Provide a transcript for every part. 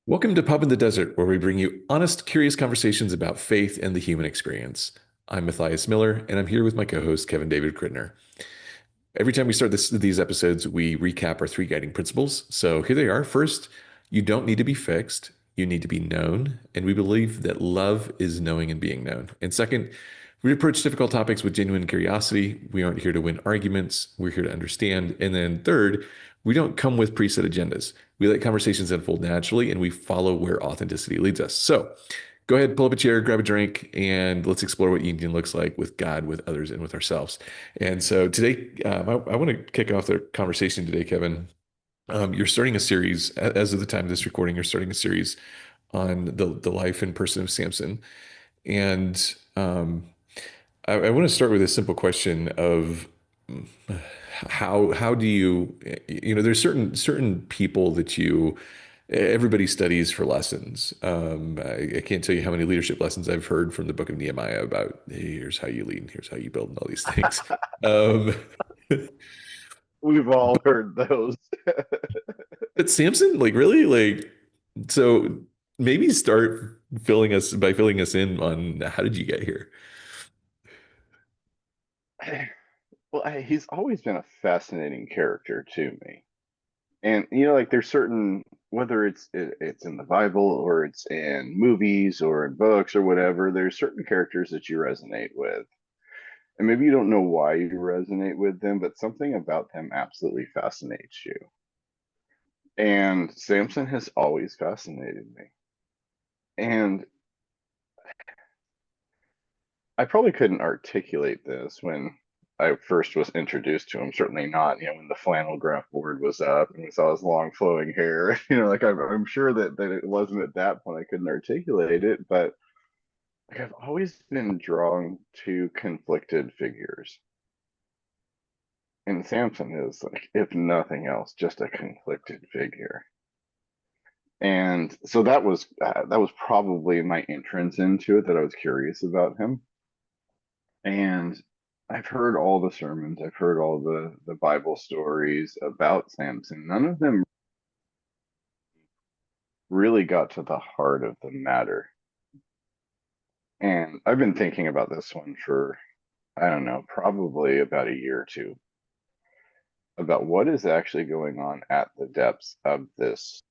Welcome to Pub in the Desert, where we bring you honest, curious conversations about faith and the human experience. I'm Matthias Miller, and I'm here with my co-host, Kevin David Kridner. Every time we start these episodes, we recap our three guiding principles. So here they are. First, you don't need to be fixed. You need to be known. And we believe that love is knowing and being known. And second, we approach difficult topics with genuine curiosity. We aren't here to win arguments. We're here to understand. And then third, we don't come with preset agendas. We let conversations unfold naturally and we follow where authenticity leads us. So go ahead, pull up a chair, grab a drink, and let's explore what union looks like with God, with others, and with ourselves. And so today, I want to kick off the conversation today, Kevin. You're starting a series, as of the time of this recording, you're starting a series on the life and person of Samson. And I want to start with a simple question of how do there's certain people that everybody studies for lessons. I can't tell you how many leadership lessons I've heard from the book of Nehemiah about, hey, here's how you lead and here's how you build and all these things. Um, We've all heard those. but Samson, like really, so maybe start filling us in on how did you get here? He's always been a fascinating character to me. And like there's certain whether it's in the Bible or it's in movies or in books or whatever, there's certain characters that you resonate with. And maybe you don't know why you resonate with them, but something about them absolutely fascinates you. And Samson has always fascinated me. And I probably couldn't articulate this when I first was introduced to him. Certainly not, when the flannel graph board was up and we saw his long flowing hair. Like I'm sure that it wasn't at that point I couldn't articulate it, but like I've always been drawn to conflicted figures. And Samson is like, if nothing else, just a conflicted figure. And so that was probably my entrance into it, that I was curious about him. And I've heard all the sermons, I've heard all the Bible stories about Samson. None of them really got to the heart of the matter. And I've been thinking about this one for, I don't know, probably about a year or two, about what is actually going on at the depths of this.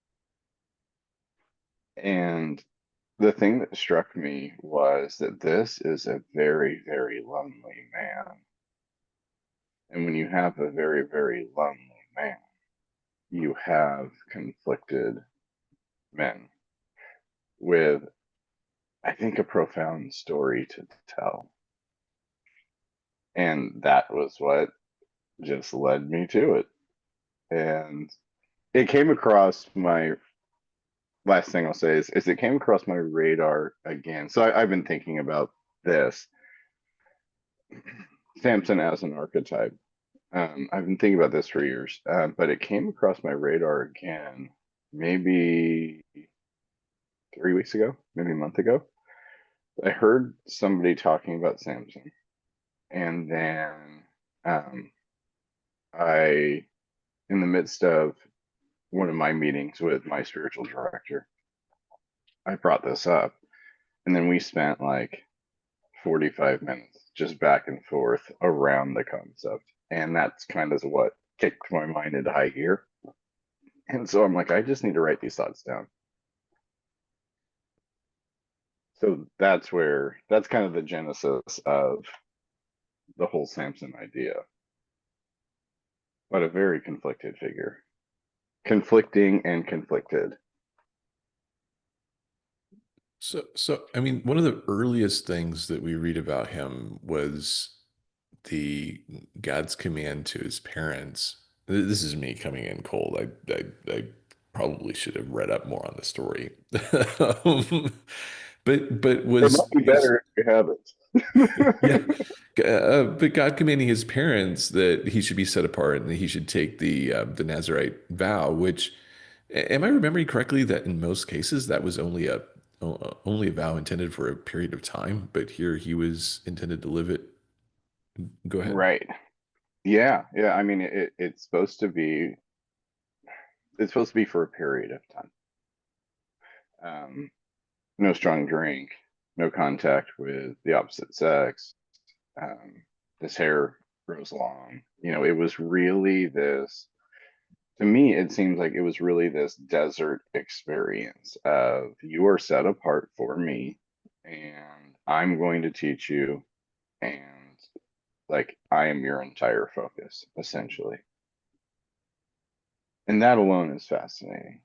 And the thing that struck me was that this is a very, very lonely man. And when you have a very, very lonely man, you have conflicted men with, I think, a profound story to tell. And that was what just led me to it. And it came across my last thing I'll say is it came across my radar again. So I've been thinking about this Samson as an archetype. I've been thinking about this for years, but it came across my radar again maybe 3 weeks ago, maybe a month ago. I heard somebody talking about Samson, and then um, I, in the midst of one of my meetings with my spiritual director, I brought this up, and then we spent like 45 minutes just back and forth around the concept, and that's kind of what kicked my mind into high gear. And so I'm like, I just need to write these thoughts down. So that's kind of the genesis of the whole Samson idea, but a very conflicted figure, conflicting and conflicted. So I mean, one of the earliest things that we read about him was the God's command to his parents. This is me coming in cold. I probably should have read up more on the story. Um, but It might be was better if you have yeah. it. But God commanding his parents that he should be set apart and that he should take the Nazirite vow, which am I remembering correctly that in most cases that was only a vow intended for a period of time, but here he was intended to live it. Go ahead. Right. Yeah. Yeah. I mean, it's supposed to be for a period of time. Um, no strong drink, no contact with the opposite sex. Um, this hair grows long. It was really this, to me, it seems like it was really this desert experience of you are set apart for me and I'm going to teach you, and like I am your entire focus, essentially. And that alone is fascinating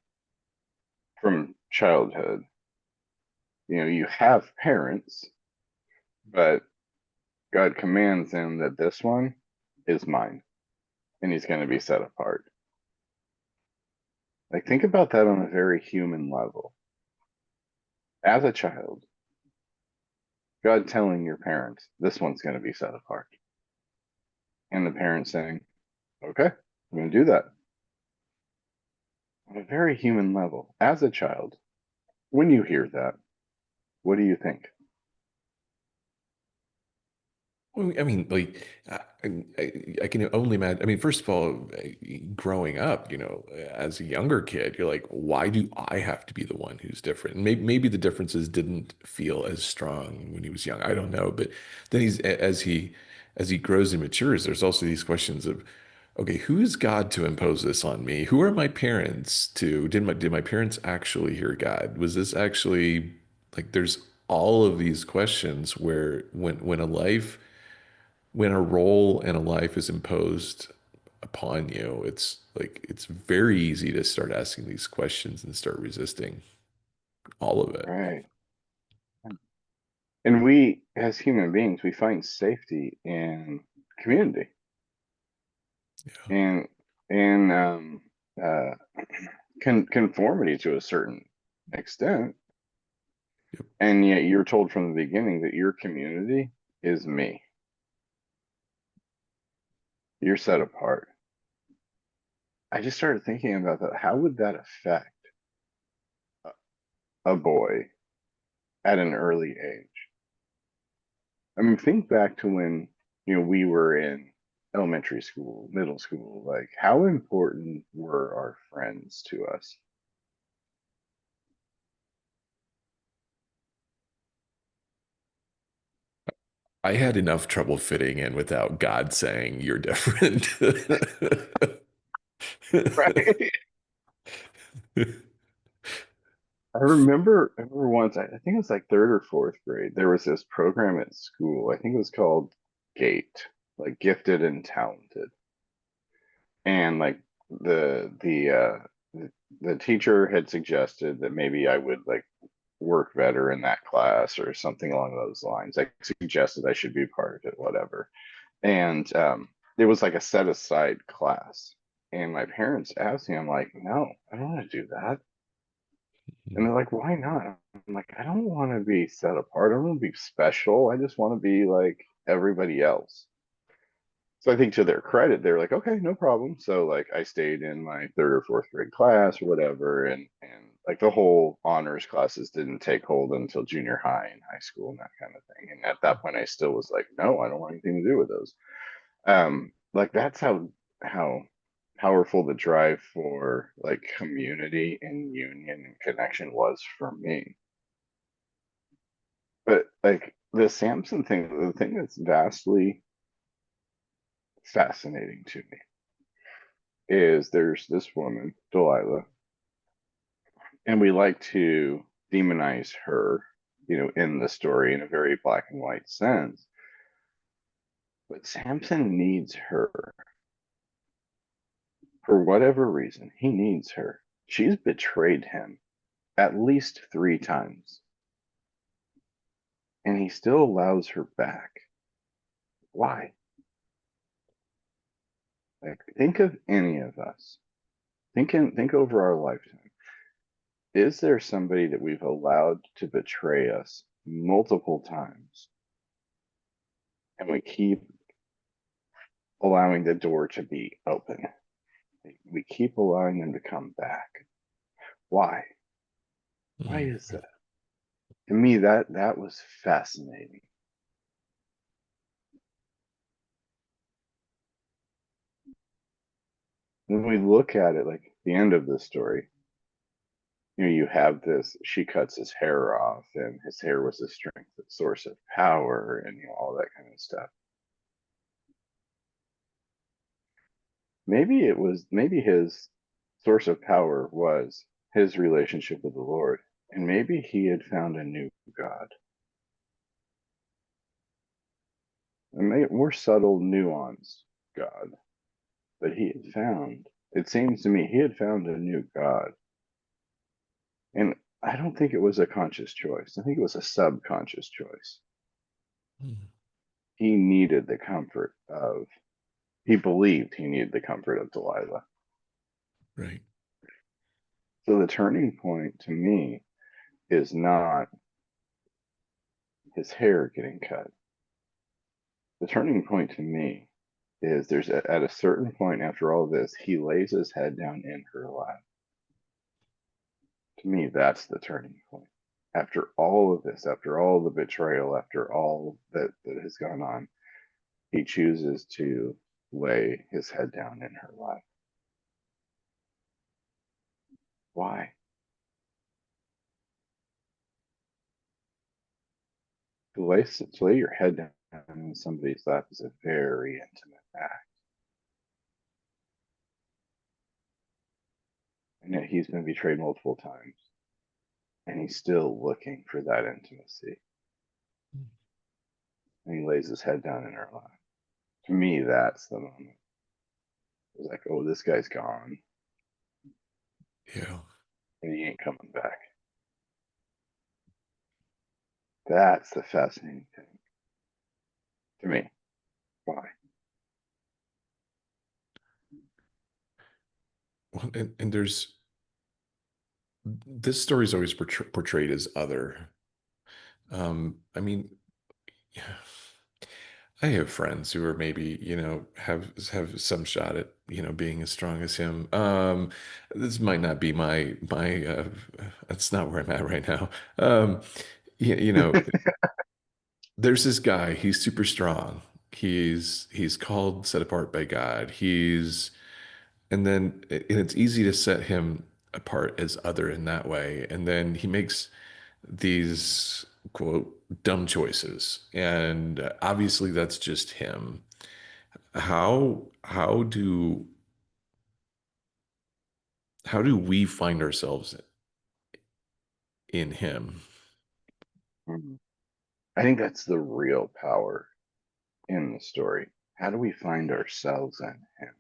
from childhood. You have parents, but God commands them that this one is mine and he's going to be set apart. Like, think about that on a very human level. As a child, God telling your parents, this one's going to be set apart. And the parents saying, okay, I'm going to do that. On a very human level, as a child, when you hear that, what do you think? Well, I mean, like, I can only imagine. I mean, first of all, growing up, as a younger kid, you're like, why do I have to be the one who's different? And maybe the differences didn't feel as strong when he was young. I don't know. But then as he grows and matures, there's also these questions of, okay, who is God to impose this on me? Who are my parents to? Did my parents actually hear God? Was this actually like? There's all of these questions where when a role in a life is imposed upon you, it's like it's very easy to start asking these questions and start resisting all of it. Right. And we, as human beings, we find safety in community Yeah. and in uh, conformity to a certain extent. Yep. And yet you're told from the beginning that your community is me. You're set apart. I just started thinking about that. How would that affect a boy at an early age? I mean, think back to when, we were in elementary school, middle school. Like, how important were our friends to us? I had enough trouble fitting in without God saying you're different. Right. I remember once, I think it was like third or fourth grade, there was this program at school. I think it was called GATE, like Gifted and Talented. And like the teacher had suggested that maybe I would like work better in that class or something along those lines. Like suggested I should be part of it, whatever. And it was like a set aside class. And my parents asked me, I'm like, no, I don't want to do that. And they're like, why not? I'm like, I don't want to be set apart. I don't want to be special. I just want to be like everybody else. So I think to their credit, they're like, okay, no problem. So like I stayed in my third or fourth grade class or whatever, and like the whole honors classes didn't take hold until junior high and high school and that kind of thing. And at that point, I still was like, no, I don't want anything to do with those. Like that's how powerful the drive for like community and union and connection was for me. But like the Samson thing, the thing that's vastly fascinating to me is there's this woman, Delilah, and we like to demonize her, in the story in a very black and white sense. But Samson needs her for whatever reason. He needs her. She's betrayed him at least 3 times, and he still allows her back. Why? Like, think of any of us. Think over our lifetime. Is there somebody that we've allowed to betray us multiple times, and we keep allowing the door to be open? We keep allowing them to come back. Why? Why Mm. is that? To me, that was fascinating. When we look at it, like the end of this story, You have this, she cuts his hair off, and his hair was a strength, a source of power, and all that kind of stuff. Maybe his source of power was his relationship with the Lord, and maybe he had found a new God, a more subtle, nuanced God. But he had found, it seems to me, he had found a new God. And I don't think it was a conscious choice. I think it was a subconscious choice. Mm. He needed the comfort of, he believed he needed the comfort of Delilah. Right. So the turning point to me is not his hair getting cut. The turning point to me is at a certain point after all this, he lays his head down in her lap. To me, that's the turning point. After all of this, after all the betrayal, after all that has gone on, he chooses to lay his head down in her lap. Why? To lay your head down in somebody's lap is a very intimate act. And yet he's been betrayed multiple times, and he's still looking for that intimacy. And he lays his head down in her lap. To me, that's the moment. It's like, oh, this guy's gone, Yeah. and he ain't coming back. That's the fascinating thing to me. Why? Well, and there's this story is always portrayed as other. I mean, yeah, I have friends who are maybe, have some shot at, being as strong as him. This might not be that's not where I'm at right now. Um, you know, there's this guy, he's super strong. He's called, set apart by God. And it's easy to set him apart as other in that way. And then he makes these quote dumb choices, and obviously that's just him. How do we find ourselves in him? Mhm. I think that's the real power in the story. How do we find ourselves in him?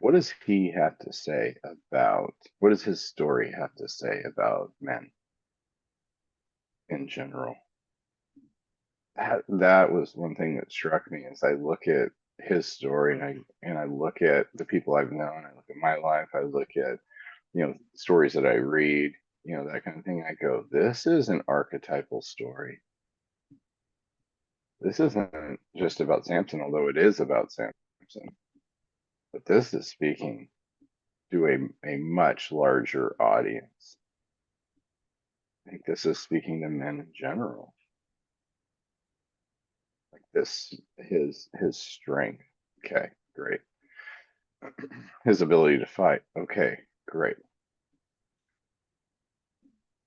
What does he have to say about, what does his story have to say about men in general? That was one thing that struck me as I look at his story, and I look at the people I've known, I look at my life, I look at stories that I read, that kind of thing. I go, this is an archetypal story. This isn't just about Samson, although it is about Samson, but this is speaking to a much larger audience. I think this is speaking to men in general. Like this, his strength. Okay, great. His ability to fight. Okay, great.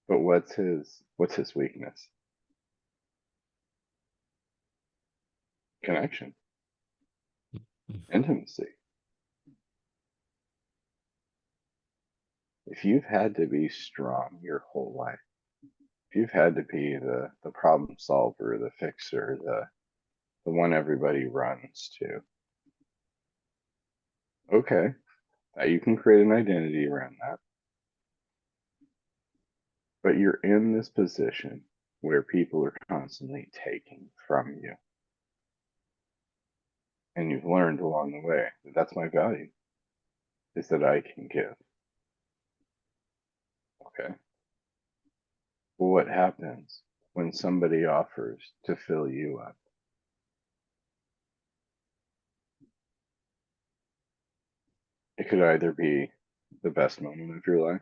But what's his weakness? Connection, intimacy. If you've had to be strong your whole life, if you've had to be the problem solver, the fixer, the one everybody runs to, okay, you can create an identity around that. But you're in this position where people are constantly taking from you. And you've learned along the way that that's my value, is that I can give. Okay. Well, what happens when somebody offers to fill you up? It could either be the best moment of your life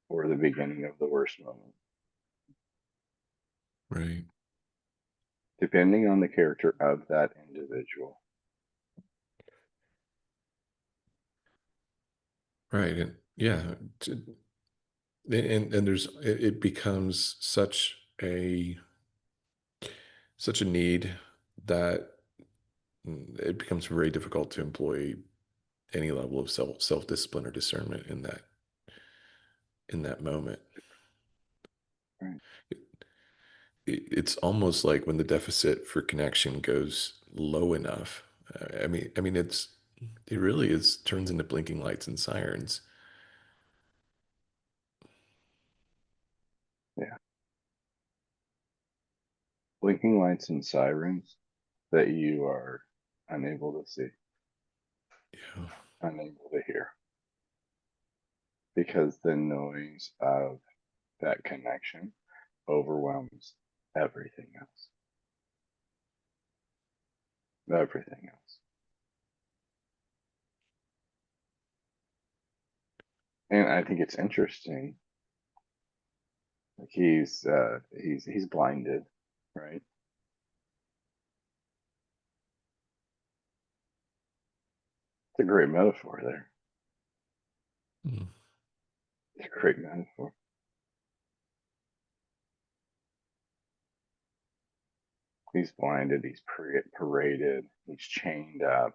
or the beginning of the worst moment, Right. depending on the character of that individual. Right. And yeah, And it becomes such a need that it becomes very difficult to employ any level of self discipline or discernment in that moment. Right. It's almost like when the deficit for connection goes low enough. It really is turns into blinking lights and sirens. Yeah. Blinking lights and sirens that you are unable to see, Yeah. unable to hear, because the noise of that connection overwhelms everything else. Everything else. And I think it's interesting. Like he's blinded, right? It's a great metaphor there. Mm. It's a great metaphor. He's blinded. He's paraded. He's chained up.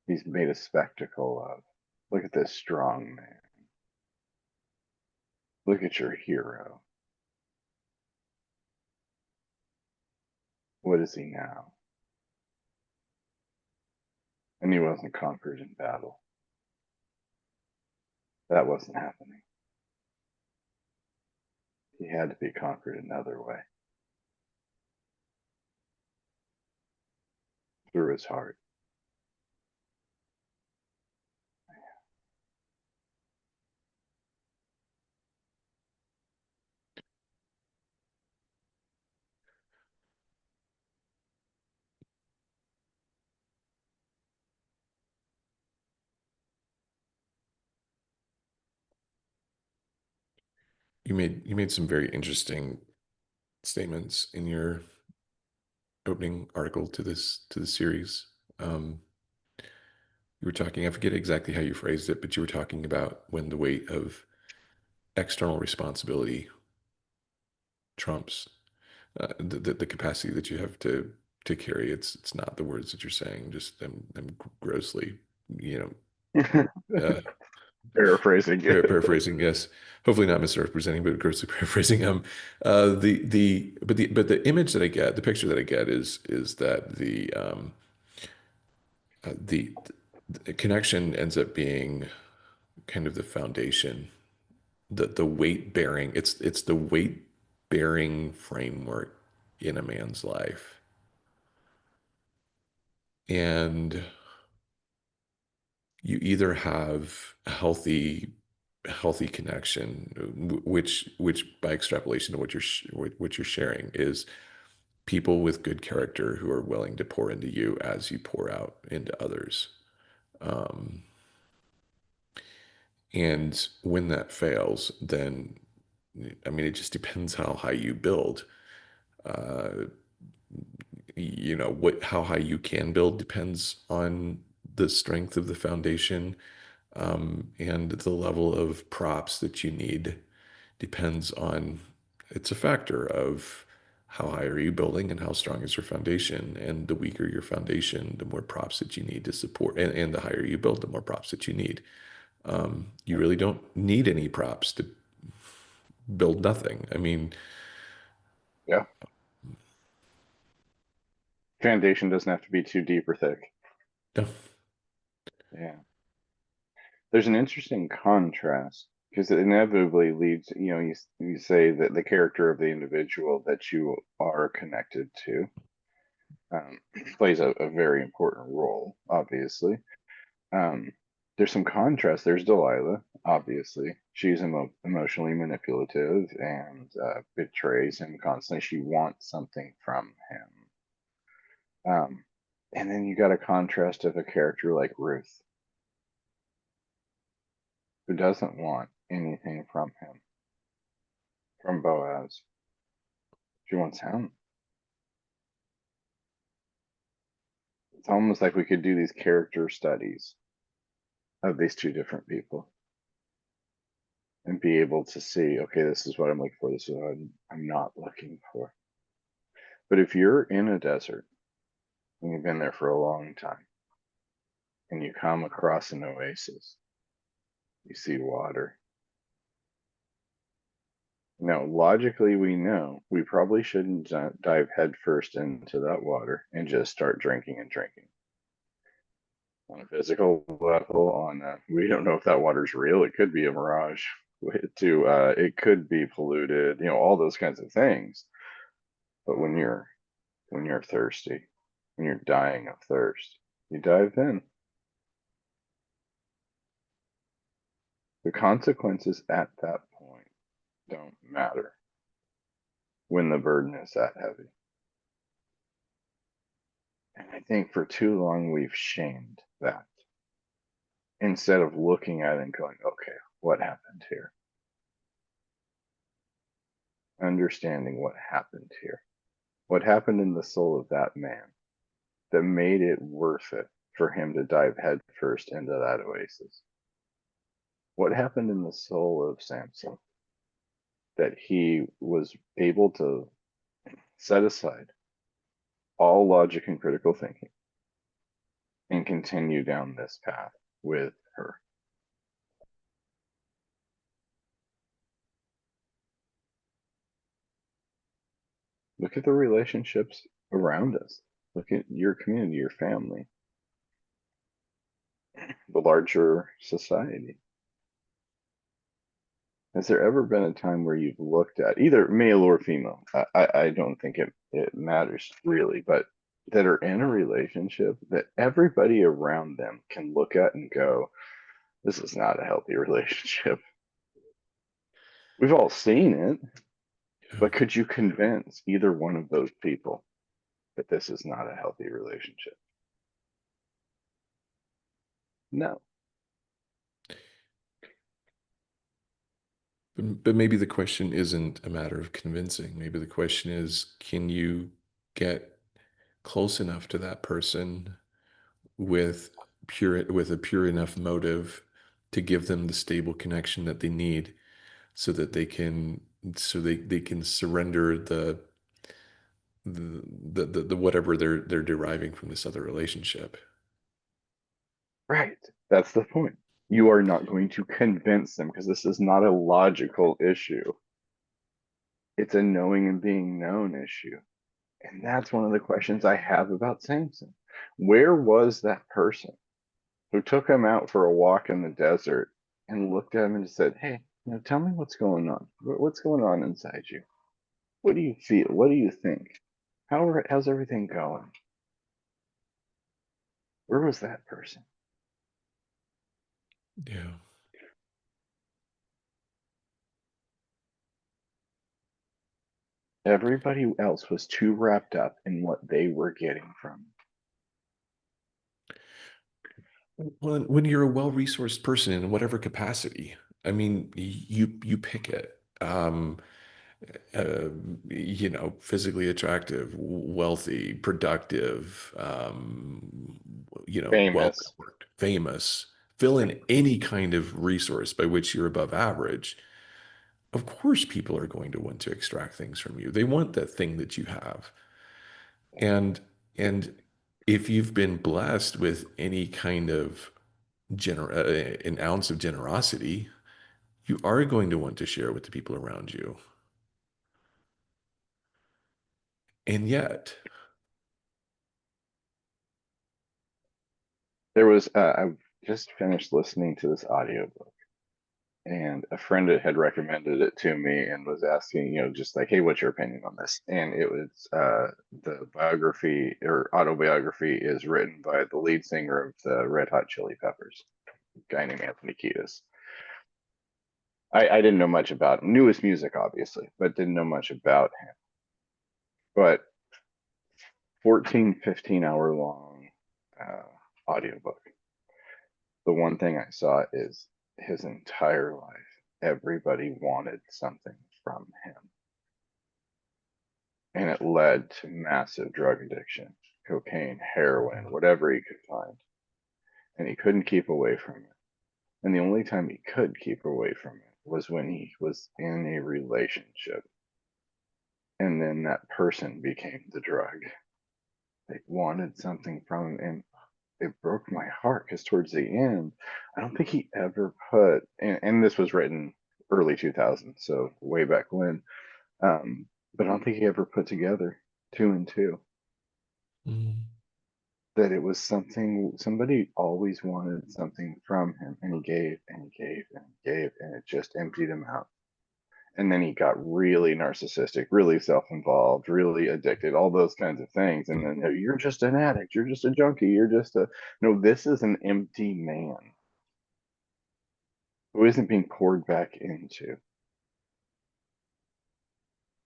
He's made a spectacle of. Look at this strong man. Look at your hero. What is he now? And he wasn't conquered in battle. That wasn't happening. He had to be conquered another way, through his heart. You made some very interesting statements in your opening article to the series. Um, you were talking, I forget exactly how you phrased it, but you were talking about when the weight of external responsibility trumps the capacity that you have to carry. It's not the words that you're saying, just them grossly, you uh, Paraphrasing it. paraphrasing. Yes, hopefully not misrepresenting, but grossly paraphrasing. The image that I get, the picture that I get is that the the connection ends up being kind of the foundation, the weight bearing. It's the weight bearing framework in a man's life, and you either have a healthy connection, which by extrapolation of what you're sharing is people with good character who are willing to pour into you as you pour out into others. Um, and when that fails, then it just depends how high you build. Uh, how high you can build depends on the strength of the foundation, and the level of props that you need depends on, it's a factor of how high are you building and how strong is your foundation. And the weaker your foundation, the more props that you need to support. And the higher you build, the more props that you need. You really don't need any props to build nothing. Yeah. Foundation doesn't have to be too deep or thick. No. Yeah. There's an interesting contrast because it inevitably leads, you say that the character of the individual that you are connected to um, plays a very important role, obviously. Um, there's some contrast. There's Delilah, obviously. She's emotionally manipulative and betrays him constantly. She wants something from him. And then you got a contrast of a character like Ruth, who doesn't want anything from him, from Boaz. She wants him. It's almost like we could do these character studies of these two different people. and be able to see, okay, this is what I'm looking for, this is what I'm not looking for. But if you're in a desert and you've been there for a long time and you come across an oasis, you see water. Now, logically, we know we probably shouldn't dive headfirst into that water and just start drinking and drinking. On a physical level, we don't know if that water's real. It could be a mirage. It could be polluted. All those kinds of things. But when you're thirsty, when you're dying of thirst, you dive in. The consequences at that point don't matter when the burden is that heavy. And I think for too long we've shamed that instead of looking at it and going, okay, what happened here? Understanding what happened here. What happened in the soul of that man that made it worth it for him to dive headfirst into that oasis? What happened in the soul of Samson that he was able to set aside all logic and critical thinking and continue down this path with her? Look at the relationships around us. Look at your community, your family, the larger society. Has there ever been a time where you've looked at either male or female? I don't think it matters really, but that are in a relationship that everybody around them can look at and go, this is not a healthy relationship. We've all seen it, Yeah. but could you convince either one of those people that this is not a healthy relationship? No. But maybe the question isn't a matter of convincing. Maybe the question is, can you get close enough to that person with with a pure enough motive to give them the stable connection that they need so that they can surrender the whatever they're deriving from this other relationship. Right. That's the point. You are not going to convince them because this is not a logical issue. It's a knowing and being known issue. And that's one of the questions I have about Samson. Where was that person who took him out for a walk in the desert and looked at him and said, hey, tell me what's going on? What's going on inside you? What do you feel? What do you think? How's everything going? Where was that person? Yeah. Everybody else was too wrapped up in what they were getting from. Well, when you're a well-resourced person in whatever capacity, I mean, you pick it. Uh, physically attractive, wealthy, productive, well Famous. networked, famous, fill in any kind of resource by which you're above average. Of course, people are going to want to extract things from you. They want that thing that you have. And and if you've been blessed with any kind of an ounce of generosity, you are going to want to share with the people around you. And yet, I've just finished listening to this audiobook, and a friend had recommended it to me and was asking, just like, hey, what's your opinion on this? And it was the biography or autobiography is written by the lead singer of the Red Hot Chili Peppers, a guy named Anthony Kiedis. I didn't know much about him. Knew his music, obviously, but didn't know much about him. But 14, 15-hour long audiobook. The one thing I saw is his entire life, everybody wanted something from him. And it led to massive drug addiction, cocaine, heroin, whatever he could find. And he couldn't keep away from it. And the only time he could keep away from it was when he was in a relationship and then that person became the drug. They wanted something from him, and it broke my heart because towards the end, I don't think he ever put, and this was written early 2000s, so way back when, but I don't think he ever put together two and two, Mm. that it was something, somebody always wanted something from him, and he gave and he gave and he gave, and it just emptied him out. And then he got really narcissistic, really self-involved, really addicted, all those kinds of things. And then you're just an addict, you're just a junkie, you're just a no. This is an empty man who isn't being poured back into.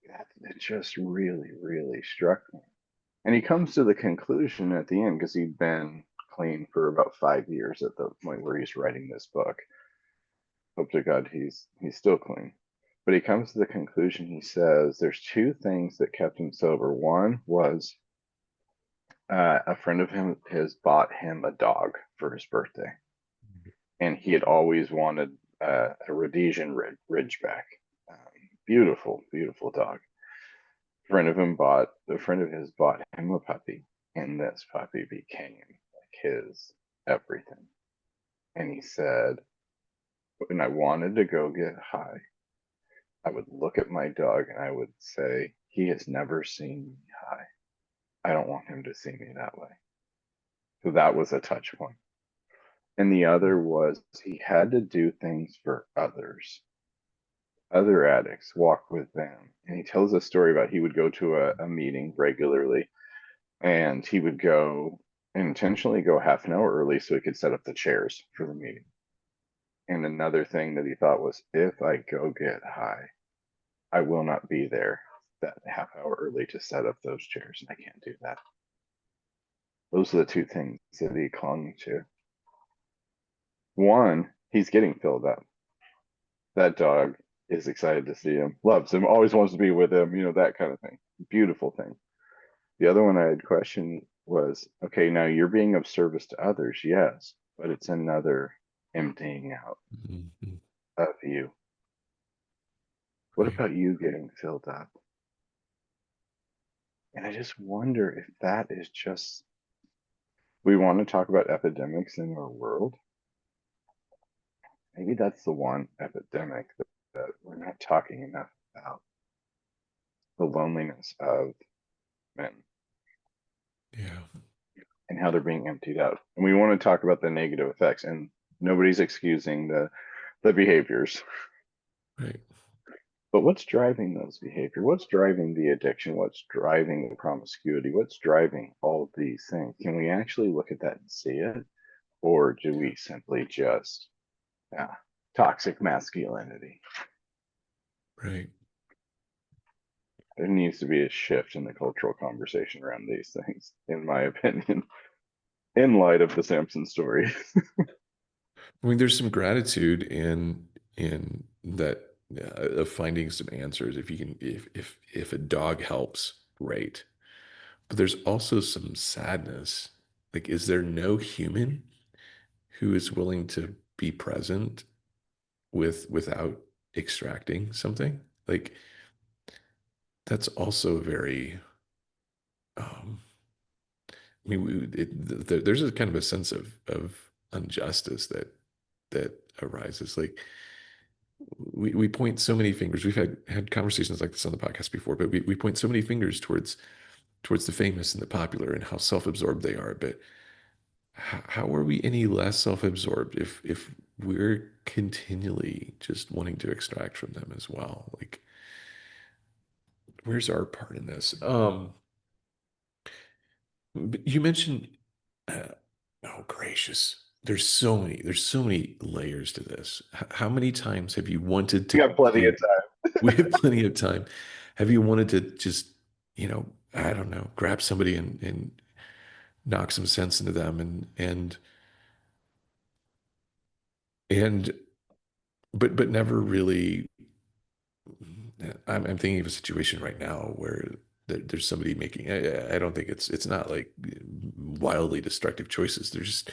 That it just really, really struck me. And he comes to the conclusion at the end because he'd been clean for about 5 years at the point where he's writing this book. Hope to God he's still clean. But he comes to the conclusion, he says there's two things that kept him sober. One was a friend of him has bought him a dog for his birthday, and he had always wanted a Rhodesian Ridgeback. Um, Beautiful, beautiful dog. A friend of his bought him a puppy, and this puppy became like his everything. And he said, when I wanted to go get high, I would look at my dog and I would say, he has never seen me high. I don't want him to see me that way. So that was a touch point. And the other was he had to do things for others, other addicts, walk with them. And he tells a story about he would go to a meeting regularly, and he would go intentionally go half an hour early so he could set up the chairs for the meeting. And another thing that he thought was, if I go get high, I will not be there that half hour early to set up those chairs, and I can't do that. Those are the two things that he clung to. One, he's getting filled up. That dog is excited to see him, loves him, always wants to be with him, that kind of thing. Beautiful thing. The other one I had questioned was, okay, now you're being of service to others, yes, but it's another emptying out Mhm. of you. What Right. about you getting filled up? And I just wonder if that is just, we want to talk about epidemics in our world. Maybe that's the one epidemic that we're not talking enough about, the loneliness of men Yeah. and how they're being emptied out. And we want to talk about the negative effects, and nobody's excusing the behaviors. Right. But what's driving those behavior? What's driving the addiction? What's driving the promiscuity? What's driving all these things? Can we actually look at that and see it? Or do we simply just toxic masculinity? Right. There needs to be a shift in the cultural conversation around these things, in my opinion, in light of the Samson story. I mean, there's some gratitude in that of finding some answers. If you can, if a dog helps, great. But there's also some sadness. Like, is there no human who is willing to be present without extracting something? Like, that's also very. Um, I mean, there's a kind of a sense of injustice that arises. Like, we point so many fingers. We've had conversations like this on the podcast before, but we point so many fingers towards the famous and the popular and how self-absorbed they are. But how are we any less self-absorbed if we're continually just wanting to extract from them as well? Like, where's our part in this? But you mentioned, uh, oh gracious, there's so many layers to this. How many times have you wanted We got plenty of to, time. we have plenty of time. Have you wanted to just, I don't know, grab somebody and knock some sense into them and but never really. I'm thinking of a situation right now where there's somebody making. I don't think it's not like wildly destructive choices. They're just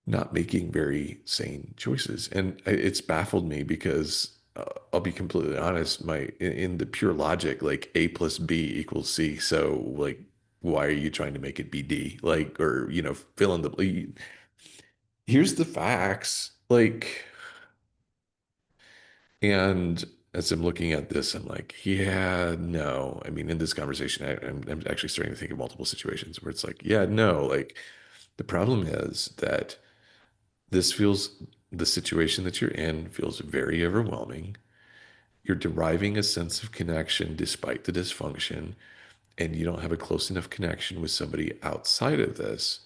not making very sane choices. And it's baffled me because I'll be completely honest, in the pure logic, like A plus B equals C. So like, why are you trying to make it BD? Like, or, fill in here's the facts. Like, and as I'm looking at this, I'm like, yeah, no. I mean, in this conversation, I'm actually starting to think of multiple situations where it's like, yeah, no. Like, the problem is that this feels, the situation that you're in feels very overwhelming. You're deriving a sense of connection despite the dysfunction, and you don't have a close enough connection with somebody outside of this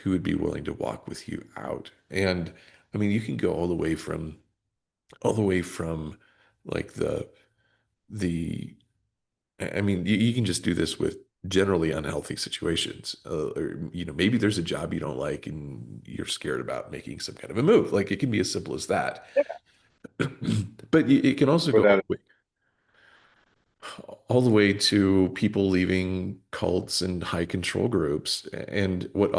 who would be willing to walk with you out. And I mean, you can go all the way from like the I mean, you can just do this with generally unhealthy situations. Or, maybe there's a job you don't like and you're scared about making some kind of a move. Like it can be as simple as that. But it can also go Without all the way to people leaving cults and high control groups. And what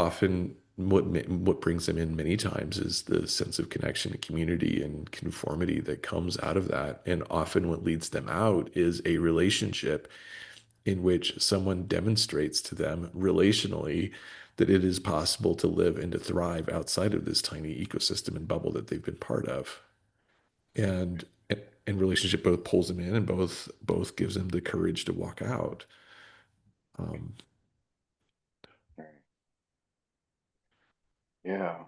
brings them in many times is the sense of connection and community and conformity that comes out of that. And often what leads them out is a relationship in which someone demonstrates to them relationally that it is possible to live and to thrive outside of this tiny ecosystem and bubble that they've been part of. And relationship both pulls them in and both gives them the courage to walk out. Um, yeah.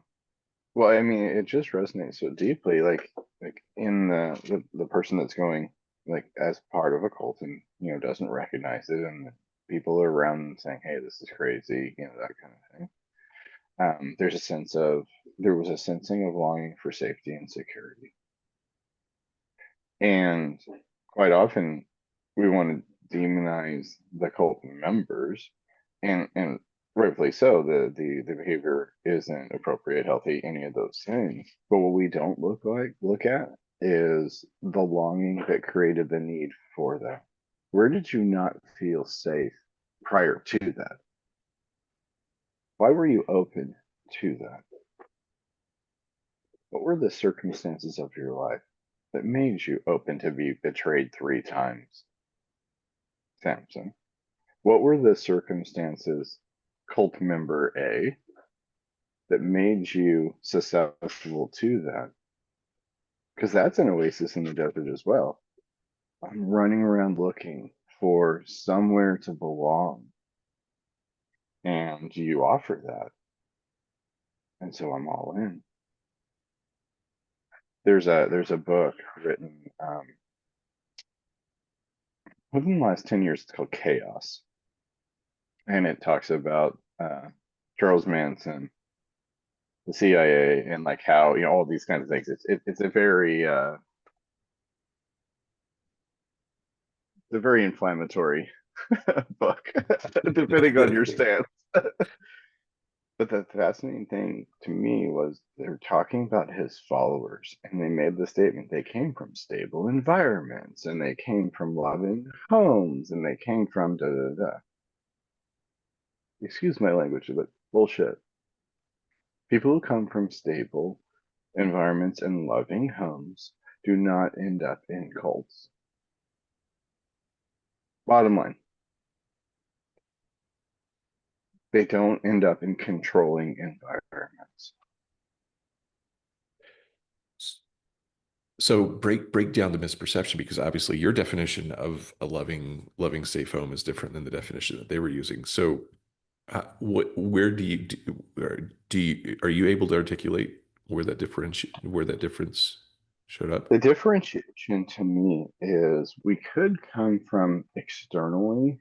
Well, I mean, it just resonates so deeply, like in the person that's going like as part of a cult and doesn't recognize it, and the people around them saying, "Hey, this is crazy," that kind of thing. There was a sensing of longing for safety and security, and quite often we want to demonize the cult members, and rightfully so. The behavior isn't appropriate, healthy, any of those things. But what we don't look at is the longing that created the need for that. Where did you not feel safe prior to that? Why were you open to that? What were the circumstances of your life that made you open to be betrayed 3 times, Samson? What were the circumstances, cult member A, that made you susceptible to that? Because that's an oasis in the desert as well. I'm running around looking for somewhere to belong, and you offer that, and so I'm all in. There's a book written within the last 10 years. It's called Chaos, and it talks about Charles Manson, the CIA, and like how all these kinds of things. It's a very inflammatory book, depending on your stance. But the fascinating thing to me was they're talking about his followers, and they made the statement they came from stable environments, and they came from loving homes, and they came from da da da. Excuse my language, but bullshit. People who come from stable environments and loving homes do not end up in cults. Bottom line, they don't end up in controlling environments. so break down the misperception because obviously your definition of a loving safe home is different than the definition that they were using. So where are you able to articulate where that difference showed up? The differentiation to me is we could come from externally,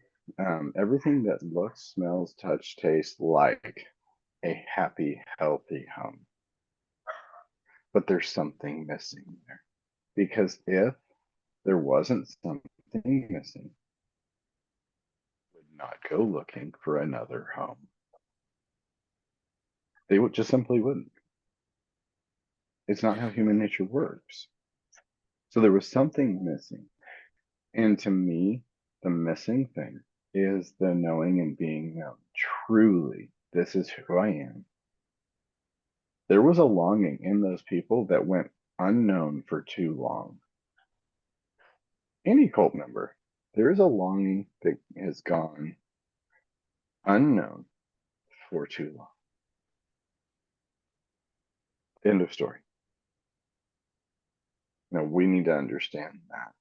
everything that looks, smells, touch, tastes like a happy, healthy home. But there's something missing there. Because if there wasn't something missing, would not go looking for another home. They would just simply wouldn't. It's not how human nature works. So there was something missing. And to me, the missing thing is the knowing and being known. Truly, this is who I am. There was a longing in those people that went unknown for too long. Any cult member, there is a longing that has gone unknown for too long. End of story. Now we need to understand that.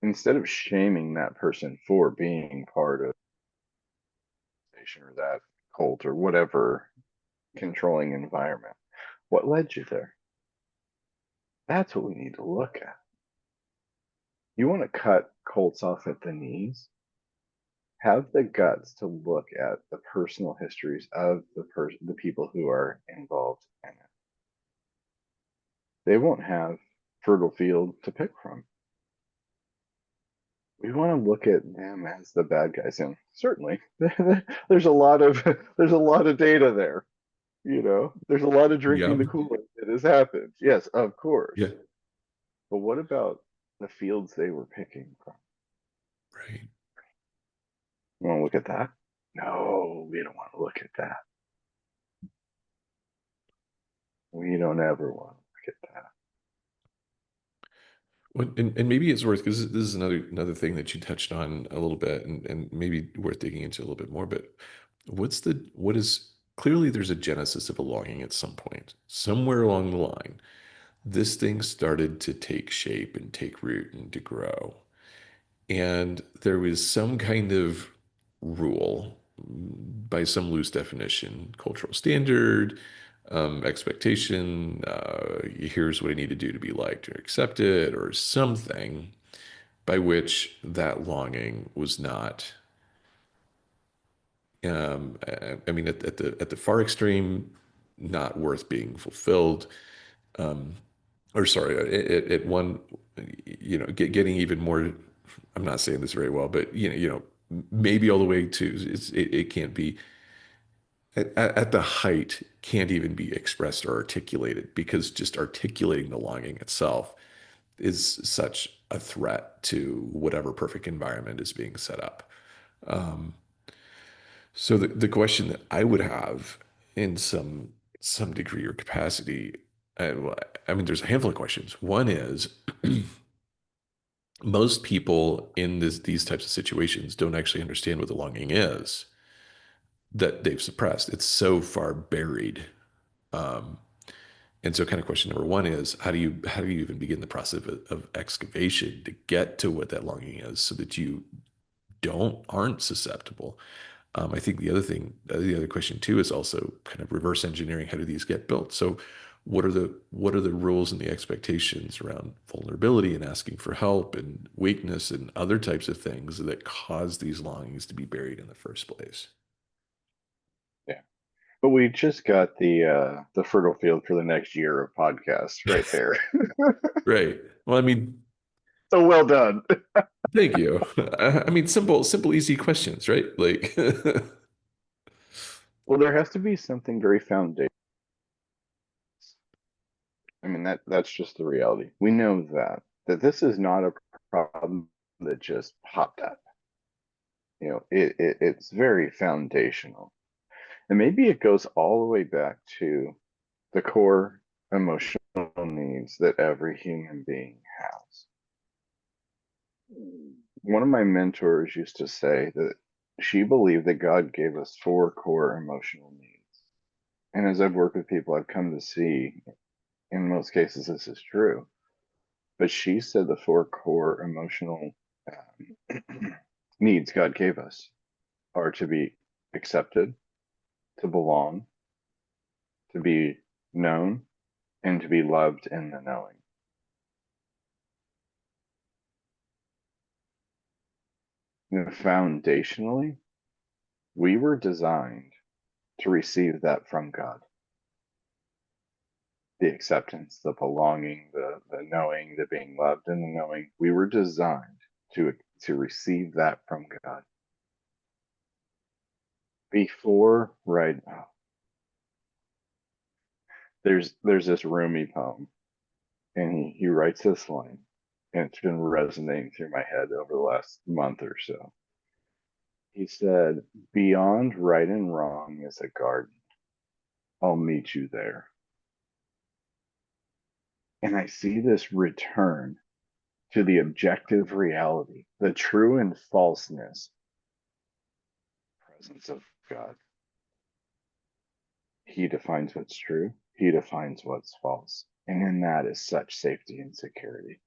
Instead of shaming that person for being part of the station or that cult or whatever controlling environment, what led you there? That's what we need to look at. You want to cut cults off at the knees? Have the guts to look at the personal histories of the people who are involved in it. They won't have fertile field to pick from. We want to look at them as the bad guys, and certainly there's a lot of there's a lot of data there. There's a lot of drinking Yeah. the Kool-Aid that has happened. Yes, of Yeah. course. But what about the fields they were picking from? Right. You want to look at that? No, we don't want to look at that. We don't ever want to look at that. Well, and maybe it's worth, because this is another thing that you touched on a little bit, and maybe worth digging into a little bit more. But what is clearly, there's a genesis of a longing at some point, somewhere along the line. This thing started to take shape and take root and to grow. And there was some kind of rule, by some loose definition, cultural standard, expectation. Here's what I need to do to be liked or accepted, or something by which that longing was not. I mean, at the far extreme, not worth being fulfilled. Or sorry, at one, getting even more. I'm not saying this very well, but maybe all the way to it can't be at the height, can't even be expressed or articulated, because just articulating the longing itself is such a threat to whatever perfect environment is being set up. Um, so the question that I would have in some degree or capacity, well, I mean, there's a handful of questions. One is, most people in these types of situations don't actually understand what the longing is that they've suppressed. It's so far buried. Um, and so kind of question number one is, how do you even begin the process of excavation to get to what that longing is, so that you aren't susceptible. I think the other question too, is also kind of reverse engineering. How do these get built? So, what are the rules and the expectations around vulnerability and asking for help and weakness and other types of things that cause these longings to be buried in the first place? Yeah. But we just got the fertile field for the next year of podcasts right there. Right. Well, I mean, So well done. thank you. I mean, simple, easy questions, right? Like, Well, there has to be something very foundational. I mean, that's just the reality. We know that this is not a problem that just popped up. It's very foundational. And maybe it goes all the way back to the core emotional needs that every human being has. One of my mentors used to say that she believed that God gave us four core emotional needs. And as I've worked with people, I've come to see in most cases this is true. But she said the four core emotional needs God gave us are to be accepted, to belong, to be known, and to be loved in the knowing. Foundationally, we were designed to receive that from God. The acceptance, the belonging, the knowing, the being loved in the knowing. We were designed to receive that from God. Before, right now, there's this Rumi poem, and he writes this line, and it's been resonating through my head over the last month or so. He said, "Beyond right and wrong is a garden. I'll meet you there." And I see this return to the objective reality, the true and falseness, presence of God. He defines what's true, he defines what's false. And in that is such safety and security.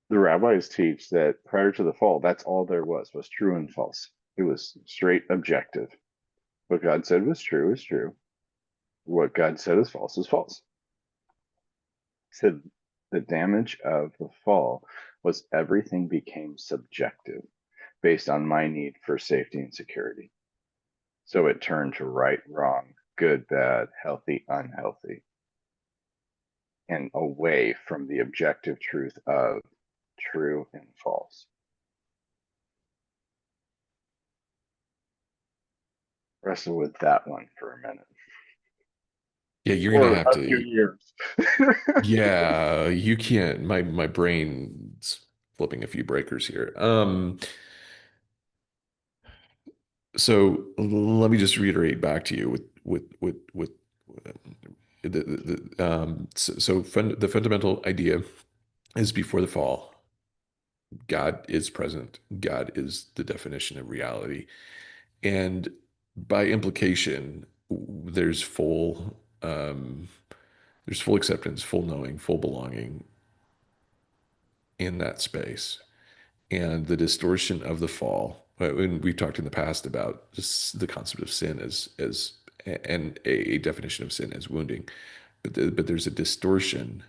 The rabbis teach that prior to the fall, that's all there was true and false. It was straight objective. What God said was true is true. What God said is false is false. So the damage of the fall was everything became subjective based on my need for safety and security. So it turned to right, wrong, good, bad, healthy, unhealthy, and away from the objective truth of true and false. Wrestle with that one for a minute. Yeah, you're gonna Or have a few to. years. Yeah, you can't. My brain's flipping a few breakers here. So let me just reiterate back to you with the fundamental idea is before the fall, God is present. God is the definition of reality. And by implication, there's full acceptance, full knowing, full belonging in that space. And the distortion of the fall, and we've talked in the past about just the concept of sin as and a definition of sin as wounding, but there's a distortion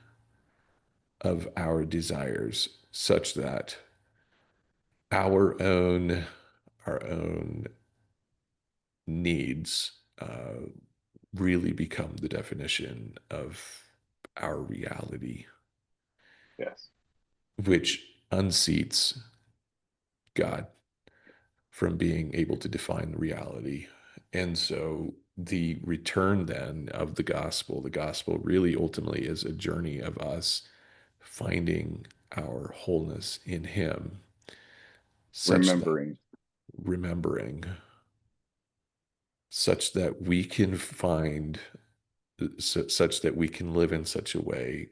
of our desires such that our own our own needs really become the definition of our reality, Yes. which unseats God from being able to define reality. And so the return then of the gospel really ultimately is a journey of us finding our wholeness in Him, such that Remembering. remembering, such that we can such that we can live in such a way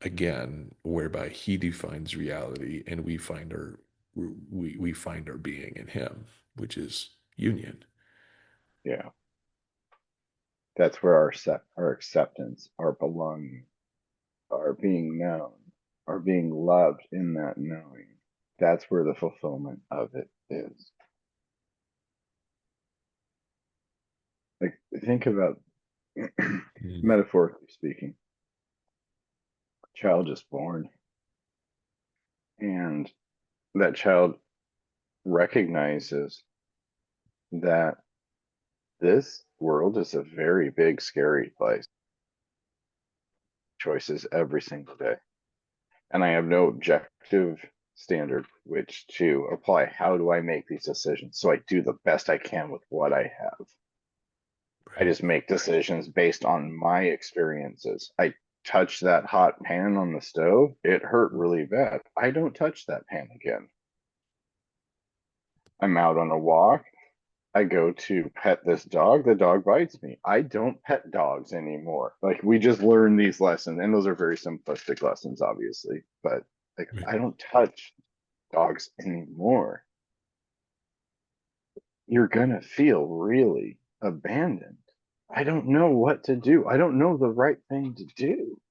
again whereby He defines reality and we find our being in Him, which is union. Yeah. That's where our acceptance, our belonging, our being known, our being loved in that knowing. That's where the fulfillment of it is. Like, think about, Mm. metaphorically speaking, a child is born, and that child recognizes that this world is a very big, scary place. Choices every single day. And I have no objective standard which to apply. How do I make these decisions? So I do the best I can with what I have. I Right. just make decisions based on my experiences. I touch that hot pan on the stove, it hurt really bad. I don't touch that pan again. I'm out on a walk. I go to pet this dog, the dog bites me. I don't pet dogs anymore. Like, we just learn these lessons, and those are very simplistic lessons, obviously, but like, Right. I don't touch dogs anymore. You're gonna feel really abandoned. I don't know what to do. I don't know the right thing to do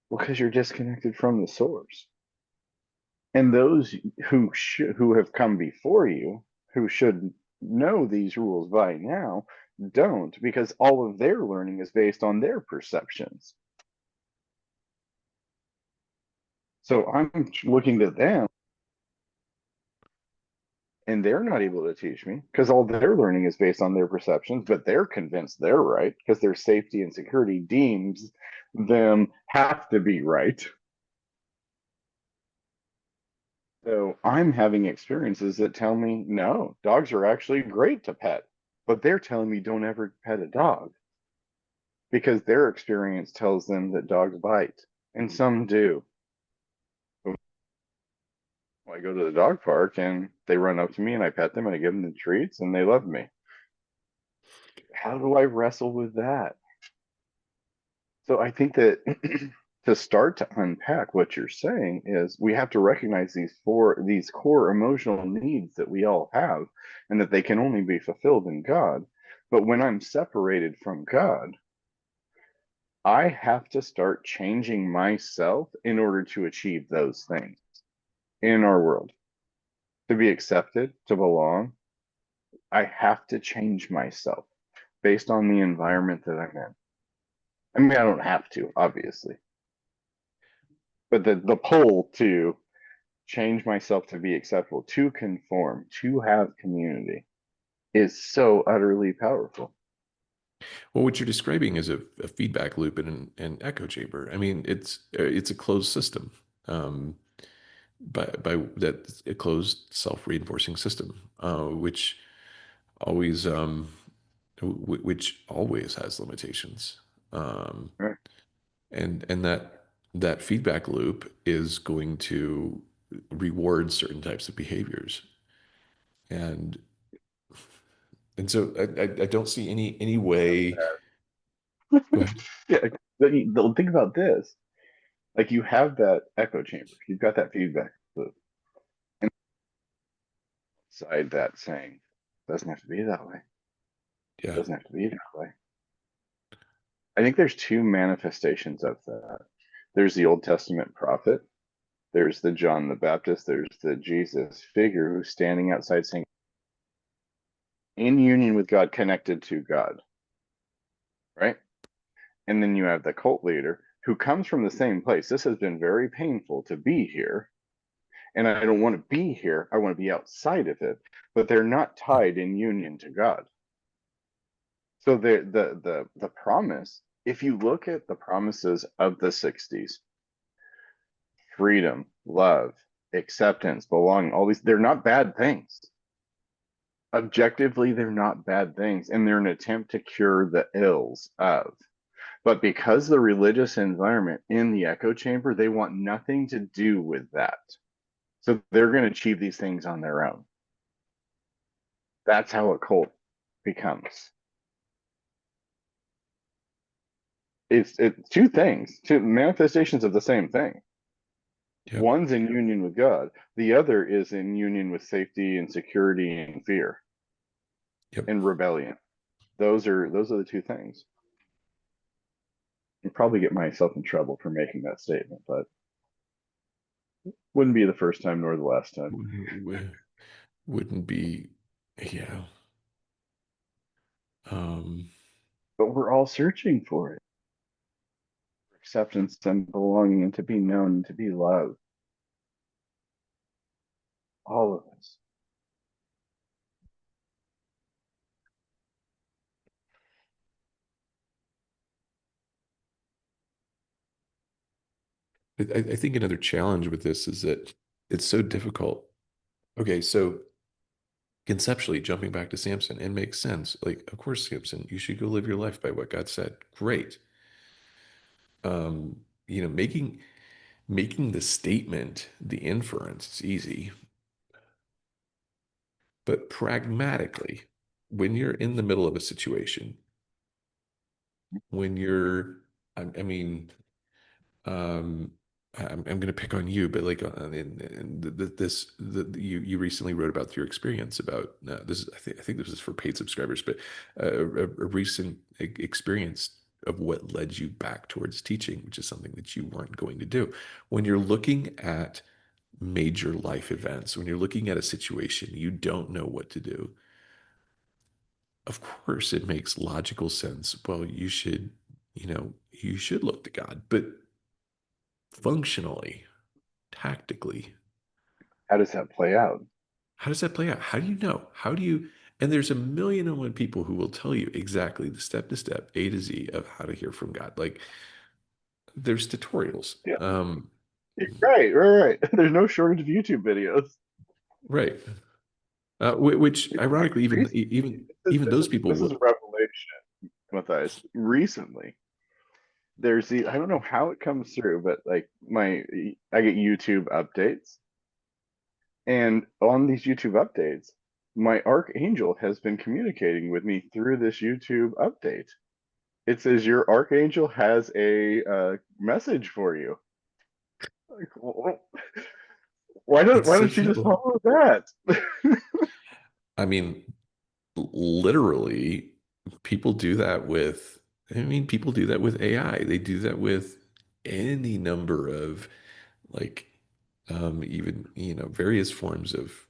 because you're disconnected from the source. And those who have come before you, who should know these rules by now, don't, because all of their learning is based on their perceptions. So I'm looking to them, and they're not able to teach me because all their learning is based on their perceptions, but they're convinced they're right because their safety and security deems them have to be right. So I'm having experiences that tell me, no, dogs are actually great to pet, but they're telling me don't ever pet a dog because their experience tells them that dogs bite, and some do. I go to the dog park and they run up to me and I pet them and I give them the treats and they love me. How do I wrestle with that? So I think that to start to unpack what you're saying is we have to recognize these core emotional needs that we all have and that they can only be fulfilled in God. But when I'm separated from God, I have to start changing myself in order to achieve those things in our world. To be accepted, to belong, I have to change myself based on the environment that I'm in. I mean, I don't have to, obviously, but the pull to change myself to be acceptable, to conform, to have community is so utterly powerful. Well, what you're describing is a feedback loop and an echo chamber. I mean, it's a closed system, um, by that a closed self-reinforcing system, which always which always has limitations, um, Right. and that feedback loop is going to reward certain types of behaviors, and so I don't see any way. Go ahead. Yeah, think about this. Like you have that echo chamber, you've got that feedback loop inside that saying, doesn't have to be that way. Yeah, Doesn't have to be that way. I think there's two manifestations of that. There's the Old Testament prophet, there's the John the Baptist, there's the Jesus figure who's standing outside saying, in union with God, connected to God, right? And then you have the cult leader who comes from the same place. This has been very painful to be here, and I don't want to be here. I want to be outside of it, but they're not yeah, tied in union to God. So the promise, if you look at the promises of the 60s, freedom, love, acceptance, belonging, all these, they're not bad things. Objectively, they're not bad things, and they're an attempt to cure the ills of. But because the religious environment in the echo chamber, they want nothing to do with that. So they're going to achieve these things on their own. That's how a cult becomes. It's two things, two manifestations of the same thing. yep, One's in union with God, the other is in union with safety and security and fear yep. and rebellion. Those are the two things. I'd probably get myself in trouble for making that statement, but wouldn't be the first time nor the last time. Wouldn't be, yeah. Um, But we're all searching for it. Acceptance and belonging and to be known and to be loved. All of us. I think another challenge with this is that it's so difficult. Okay, so conceptually, jumping back to Samson, it makes sense. Like, of course, Samson, you should go live your life by what God said. Great. You know, making the statement, the inference, it's easy. But pragmatically, when you're in the middle of a situation, when you're, I mean, um, I'm going to pick on you, but like in you recently wrote about your experience about this. I think this is for paid subscribers, but a recent experience of what led you back towards teaching, which is something that you weren't going to do. When you're looking at major life events, when you're looking at a situation you don't know what to do, of course it makes logical sense. Well, you should look to God, but functionally, tactically, How does that play out? how does that play out? How do you know? How do you? And there's a million and one people who will tell you exactly the step to step, A to Z of how to hear from God. Like there's tutorials. Yeah. Right. There's no shortage of YouTube videos. Right. Which ironically, even those people This is a will. revelation with us recently. There's the I don't know how it comes through, but like I get YouTube updates, and on these YouTube updates, my archangel has been communicating with me through this YouTube update. It says your archangel has a message for you. Like, It's why so don't you just simple. follow that? I mean, literally, people do that with, I mean, people do that with AI. They do that with any number of like even various forms of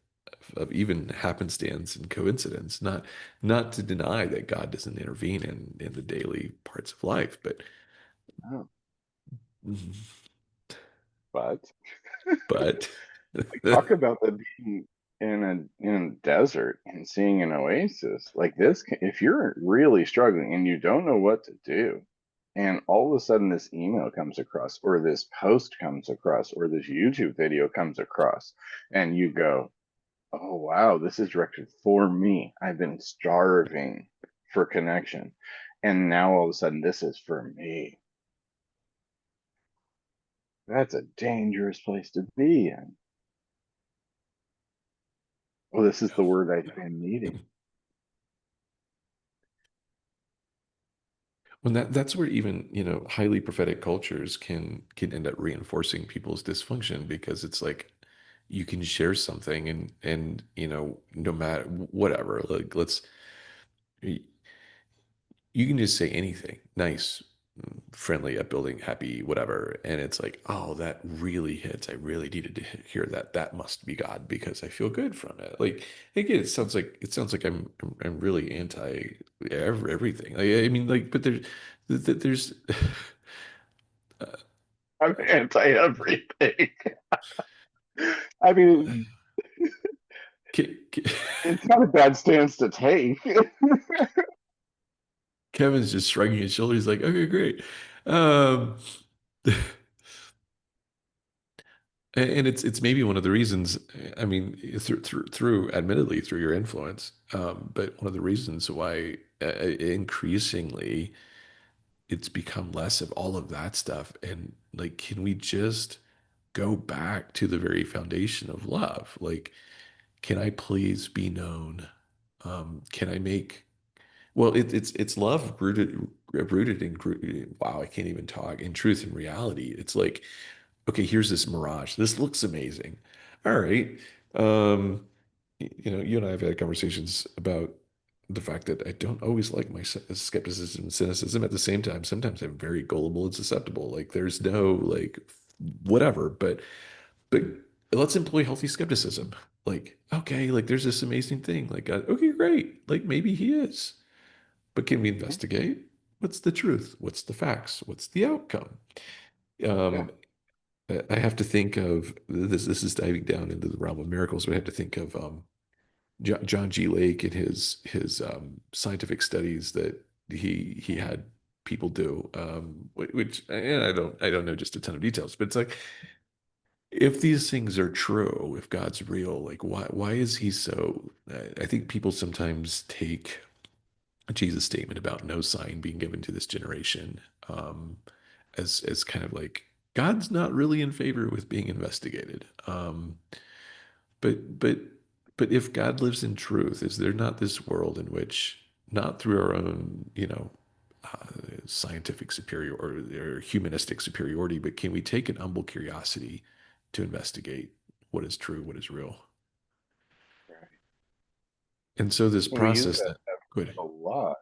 even happenstance and coincidence. Not to deny that God doesn't intervene in the daily parts of life, Oh, but but but talk about that being in a desert and seeing an oasis like this. If you're really struggling and you don't know what to do, and all of a sudden this email comes across, or this post comes across, or this YouTube video comes across, and you go, "Oh wow, this is directed for me. I've been starving for connection, and now all of a sudden this is for me." That's a dangerous place to be in. Well, this is the word I've been needing. when that's where even highly prophetic cultures can end up reinforcing people's dysfunction because it's like you can share something and no matter whatever, like let's you can just say anything nice, friendly, upbuilding, happy, whatever, and it's like, oh, that really hits. I really needed to hear that. That must be God because I feel good from it. Like again, it sounds like I'm really anti everything. Like, I mean, like, but there's I'm anti everything. I mean, Ke- it's not a bad stance to take. Kevin's just shrugging his shoulders, he's like, okay, great. Um, and it's maybe one of the reasons. I mean, through admittedly through your influence, but one of the reasons why increasingly it's become less of all of that stuff. And like, can we just go back to the very foundation of love? Like, can I please be known? Can I make well, it's love rooted in wow, I can't even talk in truth and reality. It's like, okay, here's this mirage. This looks amazing. All right. Um, you and I have had conversations about the fact that I don't always like my skepticism and cynicism. At the same time, sometimes I'm very gullible and susceptible. Like there's no like whatever, but let's employ healthy skepticism. Like, okay, like there's this amazing thing. Like, okay, great. Like maybe he is. But can we investigate? What's the truth? What's the facts? What's the outcome? Yeah. Um, I have to think of this. This is diving down into the realm of miracles, but I have to think of John G. Lake and his scientific studies that he had people do, which and I don't know just a ton of details, but it's like if these things are true, if God's real, like why is he so? I think people sometimes take Jesus' statement about no sign being given to this generation um, as kind of like God's not really in favor with being investigated. But but but if God lives in truth, is there not this world in which not through our own scientific superiority or humanistic superiority, but can we take an humble curiosity to investigate what is true, what is real? Right. And so this We use process that that good. a lot.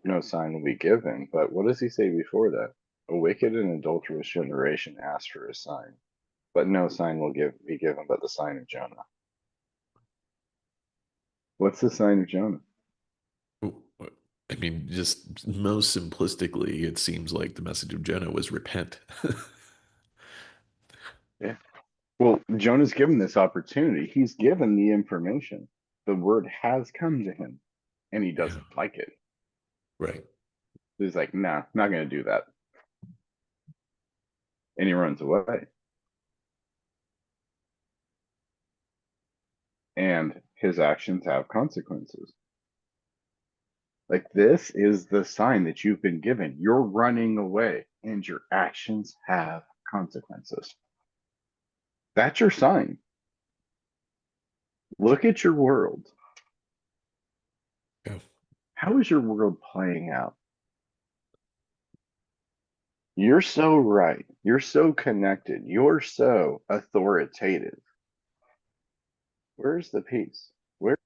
No sign will be given. But what does he say before that? A wicked and adulterous generation asks for a sign, but no sign will be given but the sign of Jonah. What's the sign of Jonah? I mean, just most simplistically, it seems like the message of Jonah was repent. Yeah. Well, Jonah's given this opportunity. He's given the information. The word has come to him, and he Yeah, doesn't like it. right. He's like, "Nah, not going to do that," and he runs away. And his actions have consequences. Like this is the sign that you've been given. You're running away, and your actions have consequences. That's your sign. Look at your world. Yeah. How is your world playing out? You're so right. You're so connected. You're so authoritative. Where's the peace? Where's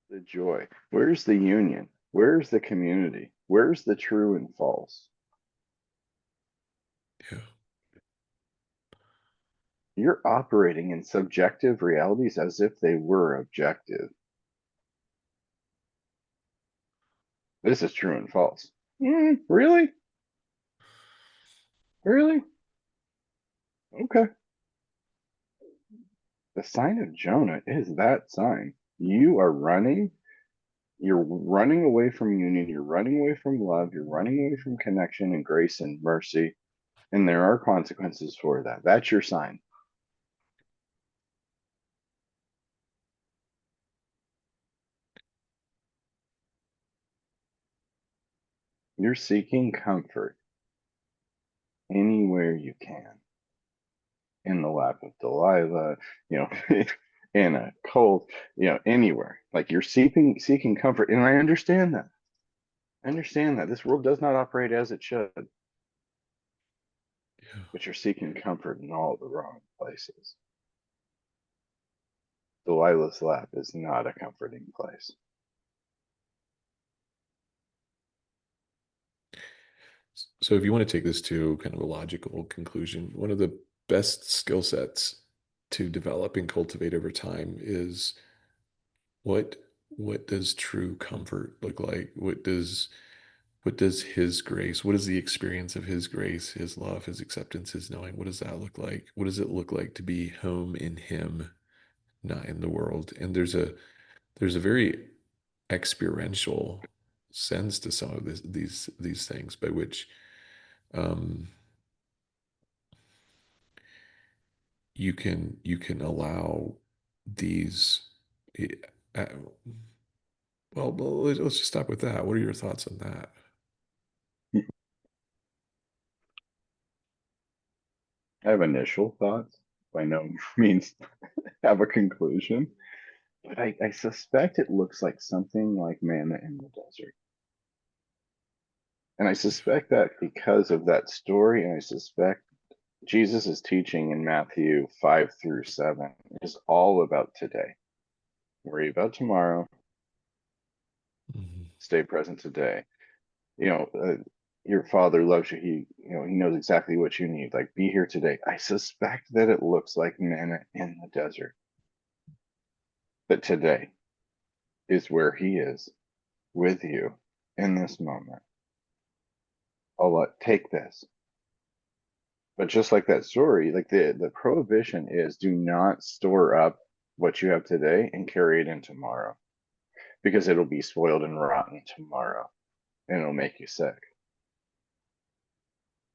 the joy? Where's the union? Where's the community? Where's the true and false? Yeah. You're operating in subjective realities as if they were objective. This is true and false. Really? Really? Okay. The sign of Jonah is that sign. You're running away from union, you're running away from love, you're running away from connection and grace and mercy, and there are consequences for that. That's your sign. You're seeking comfort anywhere you can, in the lap of Delilah, you know, in a cult, anywhere. Like you're seeking comfort. And I understand that. I understand that. This world does not operate as it should, Yeah. but you're seeking comfort in all the wrong places. Delilah's lap is not a comforting place. So if you want to take this to kind of a logical conclusion, one of the best skill sets to develop and cultivate over time is what what does true comfort look like? What does his grace, what is the experience of his grace, his love, his acceptance, his knowing? What does that look like? What does it look like to be home in him, not in the world? And there's a very experiential sense to some of these things by which um, you can allow these. eh, Uh, well, let's just stop with that. What are your thoughts on that? I have initial thoughts, by no means have a conclusion, but I suspect it looks like something like manna in the desert. And I suspect that because of that story, and I suspect Jesus' teaching in Matthew 5 through 7 is all about today. Worry about tomorrow, Mhm. stay present today. You know, your father loves you. He knows exactly what you need. Like, be here today. I suspect that it looks like manna in the desert, that today is where he is with you in this moment. Take this. But just like that story, like the prohibition is do not store up what you have today and carry it in tomorrow because it'll be spoiled and rotten tomorrow and it'll make you sick.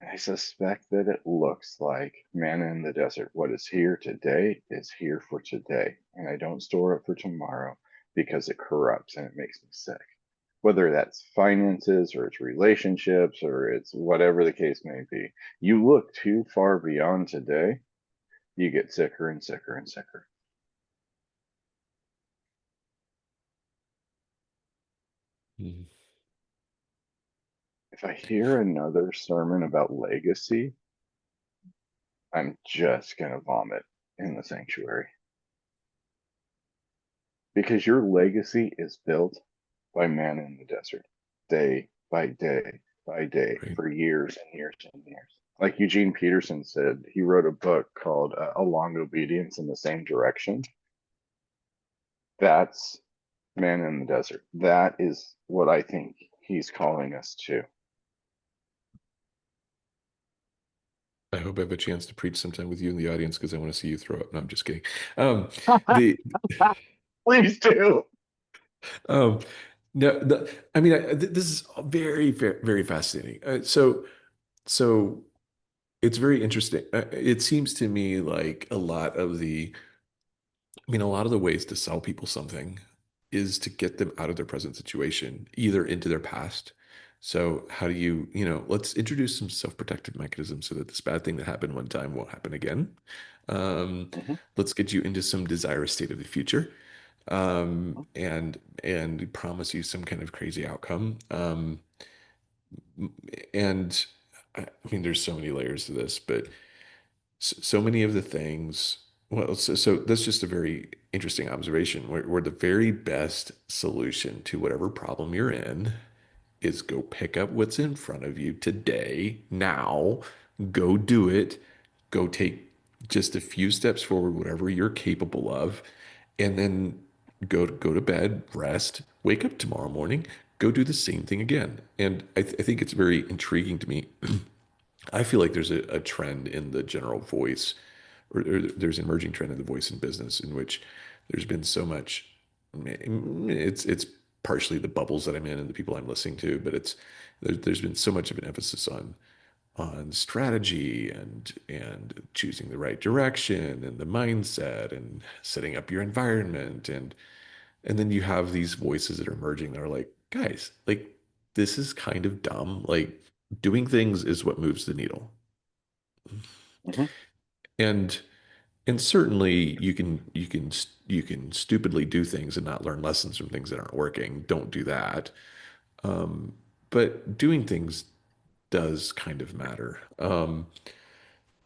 I suspect that it looks like manna in the desert. What is here today is here for today. And I don't store it for tomorrow because it corrupts and it makes me sick. Whether that's finances or it's relationships or it's whatever the case may be. You look too far beyond today, you get sicker and sicker and sicker. Mhm. If I hear another sermon about legacy, I'm just going to vomit in the sanctuary because your legacy is built by man in the desert, day by day, Right. for years and years and years. Like Eugene Peterson said, he wrote a book called A Long Obedience in the Same Direction. That's man in the desert. That is what I think he's calling us to. I hope I have a chance to preach sometime with you in the audience because I want to see you throw up. No, I'm just kidding. The Please do. um, no, I mean, this is very, very, very fascinating. So it's very interesting. It seems to me like a lot of the ways to sell people something is to get them out of their present situation, either into their past. So how do let's introduce some self-protective mechanisms so that this bad thing that happened one time won't happen again. Um, Mhm. let's get you into some desirous state of the future, and promise you some kind of crazy outcome. And I mean, there's so many layers to this, but so many of the things, well, so that's just a very interesting observation where the very best solution to whatever problem you're in is go pick up what's in front of you today, now, go do it, go take just a few steps forward, whatever you're capable of, and then go to bed, rest, wake up tomorrow morning, go do the same thing again. And I think it's very intriguing to me. I feel like there's a trend in the general voice, or there's an emerging trend in the voice in business in which there's been so much. It's partially the bubbles that I'm in and the people I'm listening to, but there's been so much of an emphasis on strategy and choosing the right direction and the mindset and setting up your environment and then you have these voices that are emerging that are like, guys, like this is kind of dumb. Like doing things is what moves the needle. Hmm. And and certainly you can stupidly do things and not learn lessons from things that aren't working. Don't do that. Um, but doing things does kind of matter.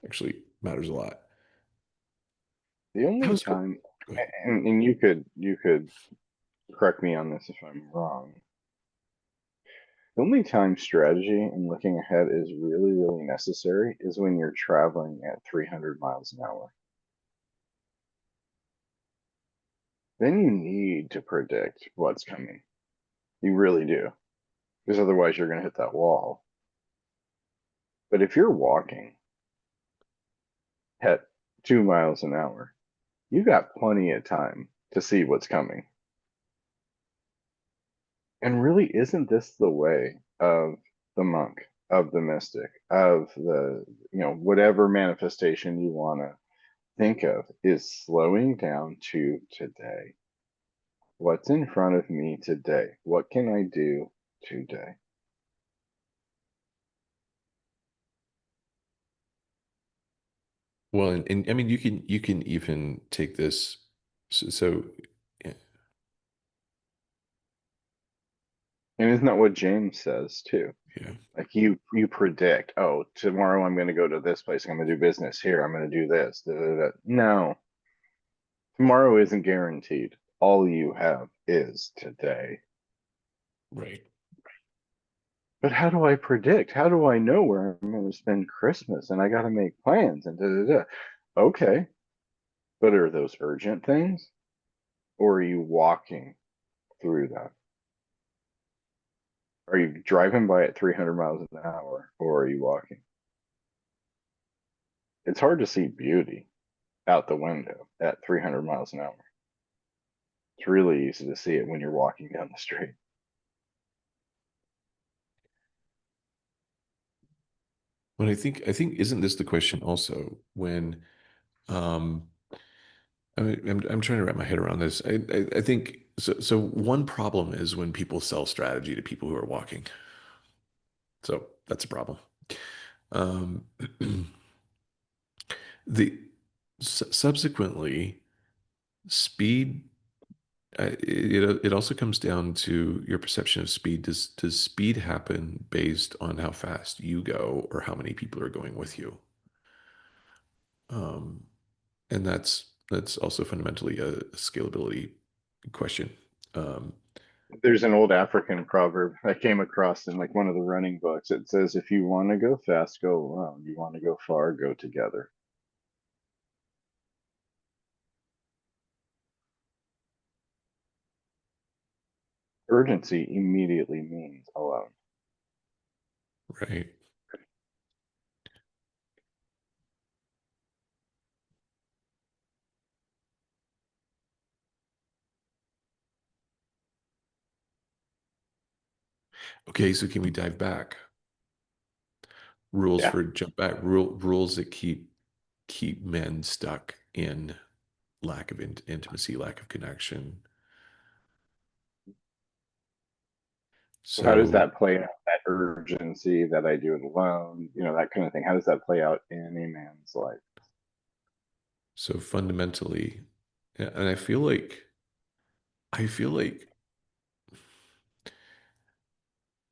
Actually matters a lot. The only How's go time, ahead. and you could correct me on this if I'm wrong. The only time strategy and looking ahead is really, really necessary is when you're traveling at 300 miles an hour. Then you need to predict what's coming. You really do, because otherwise you're going to hit that wall. But if you're walking at 2 miles an hour, you got plenty of time to see what's coming. And really, isn't this the way of the monk, of the mystic, of the, whatever manifestation you want to think of, is slowing down to today? What's in front of me today? What can I do today? Well, and I mean you can even take this so yeah, And isn't that what James says too? yeah. Like you predict, oh, tomorrow I'm going to go to this place. I'm going to do business here. I'm going to do this. Da, da, da. No, tomorrow isn't guaranteed. All you have is today. Right. But how do I predict? How do I know where I'm going to spend Christmas? And I got to make plans and da da da. Okay, but are those urgent things, or are you walking through that? Are you driving by at 300 miles an hour, or are you walking? It's hard to see beauty out the window at 300 miles an hour. It's really easy to see it when you're walking down the street. But I think isn't this the question also when um I mean, I'm trying to wrap my head around this. I think so one problem is when people sell strategy to people who are walking. So that's a problem. Um the subsequently speed it also comes down to your perception of speed. Does speed happen based on how fast you go or how many people are going with you? Um, and that's also fundamentally a scalability question. Um, There's an old African proverb I came across in like one of the running books. It says, if you want to go fast, go alone. You want to go far, go together. Urgency immediately means alone. right. Okay, so can we dive back? Rules Yeah. for jump back, rules that keep men stuck in lack of intimacy, lack of connection. So how does So that play out? That urgency that I do it alone, that kind of thing. How does that play out in a man's life? so fundamentally, and I feel like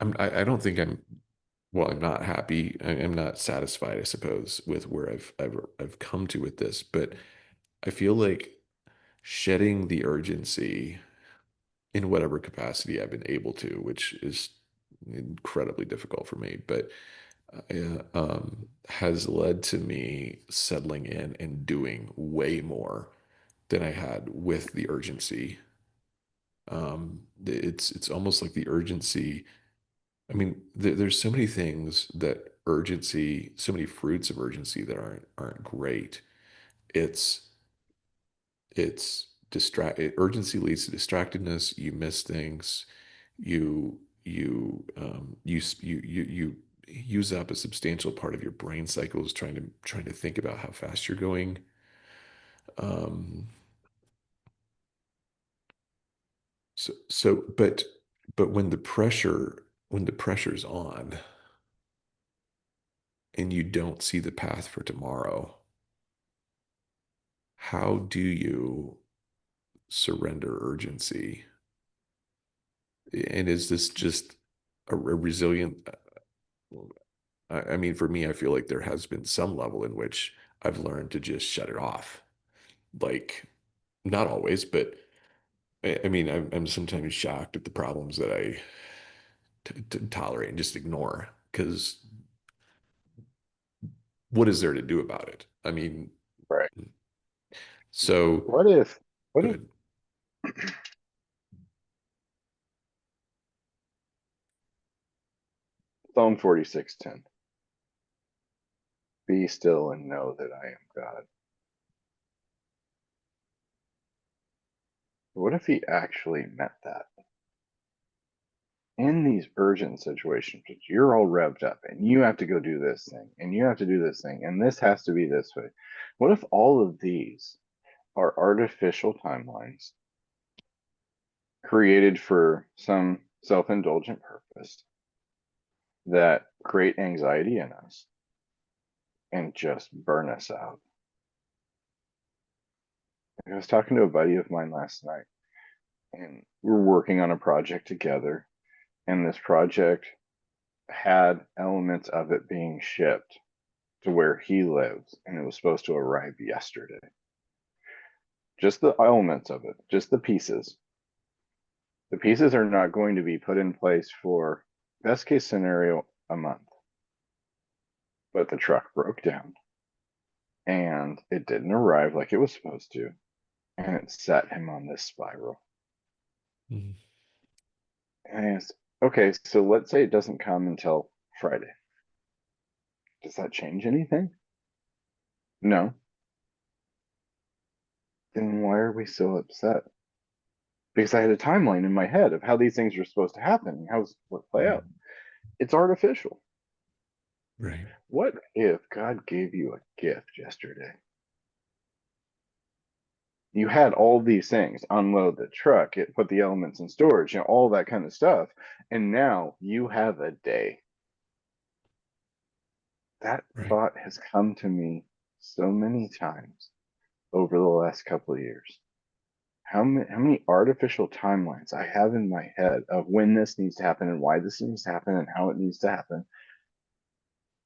I don't think I'm. well, I'm not happy. I'm not satisfied, I suppose, with where I've come to with this, but I feel like shedding the urgency in whatever capacity I've been able to, which is incredibly difficult for me, but has led to me settling in and doing way more than I had with the urgency. It's almost like the urgency. I mean, there's so many things that urgency, so many fruits of urgency that aren't great. It's it's urgency leads to distractedness. You miss things. You use up a substantial part of your brain cycles trying to think about how fast you're going. Um, but when the pressure's on and you don't see the path for tomorrow, how do you surrender urgency? And is this just a resilient? I mean, for me, I feel like there has been some level in which I've learned to just shut it off. Like, not always, but I mean, I'm sometimes shocked at the problems that I tolerate and just ignore because what is there to do about it? I mean, Right. so What if, what if good. Psalm 46:10, be still and know that I am God. What if he actually meant that? In these urgent situations, which you're all revved up and you have to go do this thing and you have to do this thing and this has to be this way. What if all of these are artificial timelines created for some self indulgent purpose that create anxiety in us and just burn us out? I was talking to a buddy of mine last night, and we were working on a project together, and this project had elements of it being shipped to where he lives, and it was supposed to arrive yesterday. Just the elements of it, just the pieces. The pieces are not going to be put in place for, best case scenario, a month. But the truck broke down and it didn't arrive like it was supposed to, and it set him on this spiral. Mhm. And I asked, okay, so let's say it doesn't come until Friday. Does that change anything? No. Then why are we so upset? Because I had a timeline in my head of how these things are supposed to happen and how it's what play out. It's artificial. Right. What if God gave you a gift yesterday? You had all these things, unload the truck, it put the elements in storage, all that kind of stuff, and now you have a day. That Right. thought has come to me so many times over the last couple of years. How many artificial timelines I have in my head of when this needs to happen and why this needs to happen and how it needs to happen,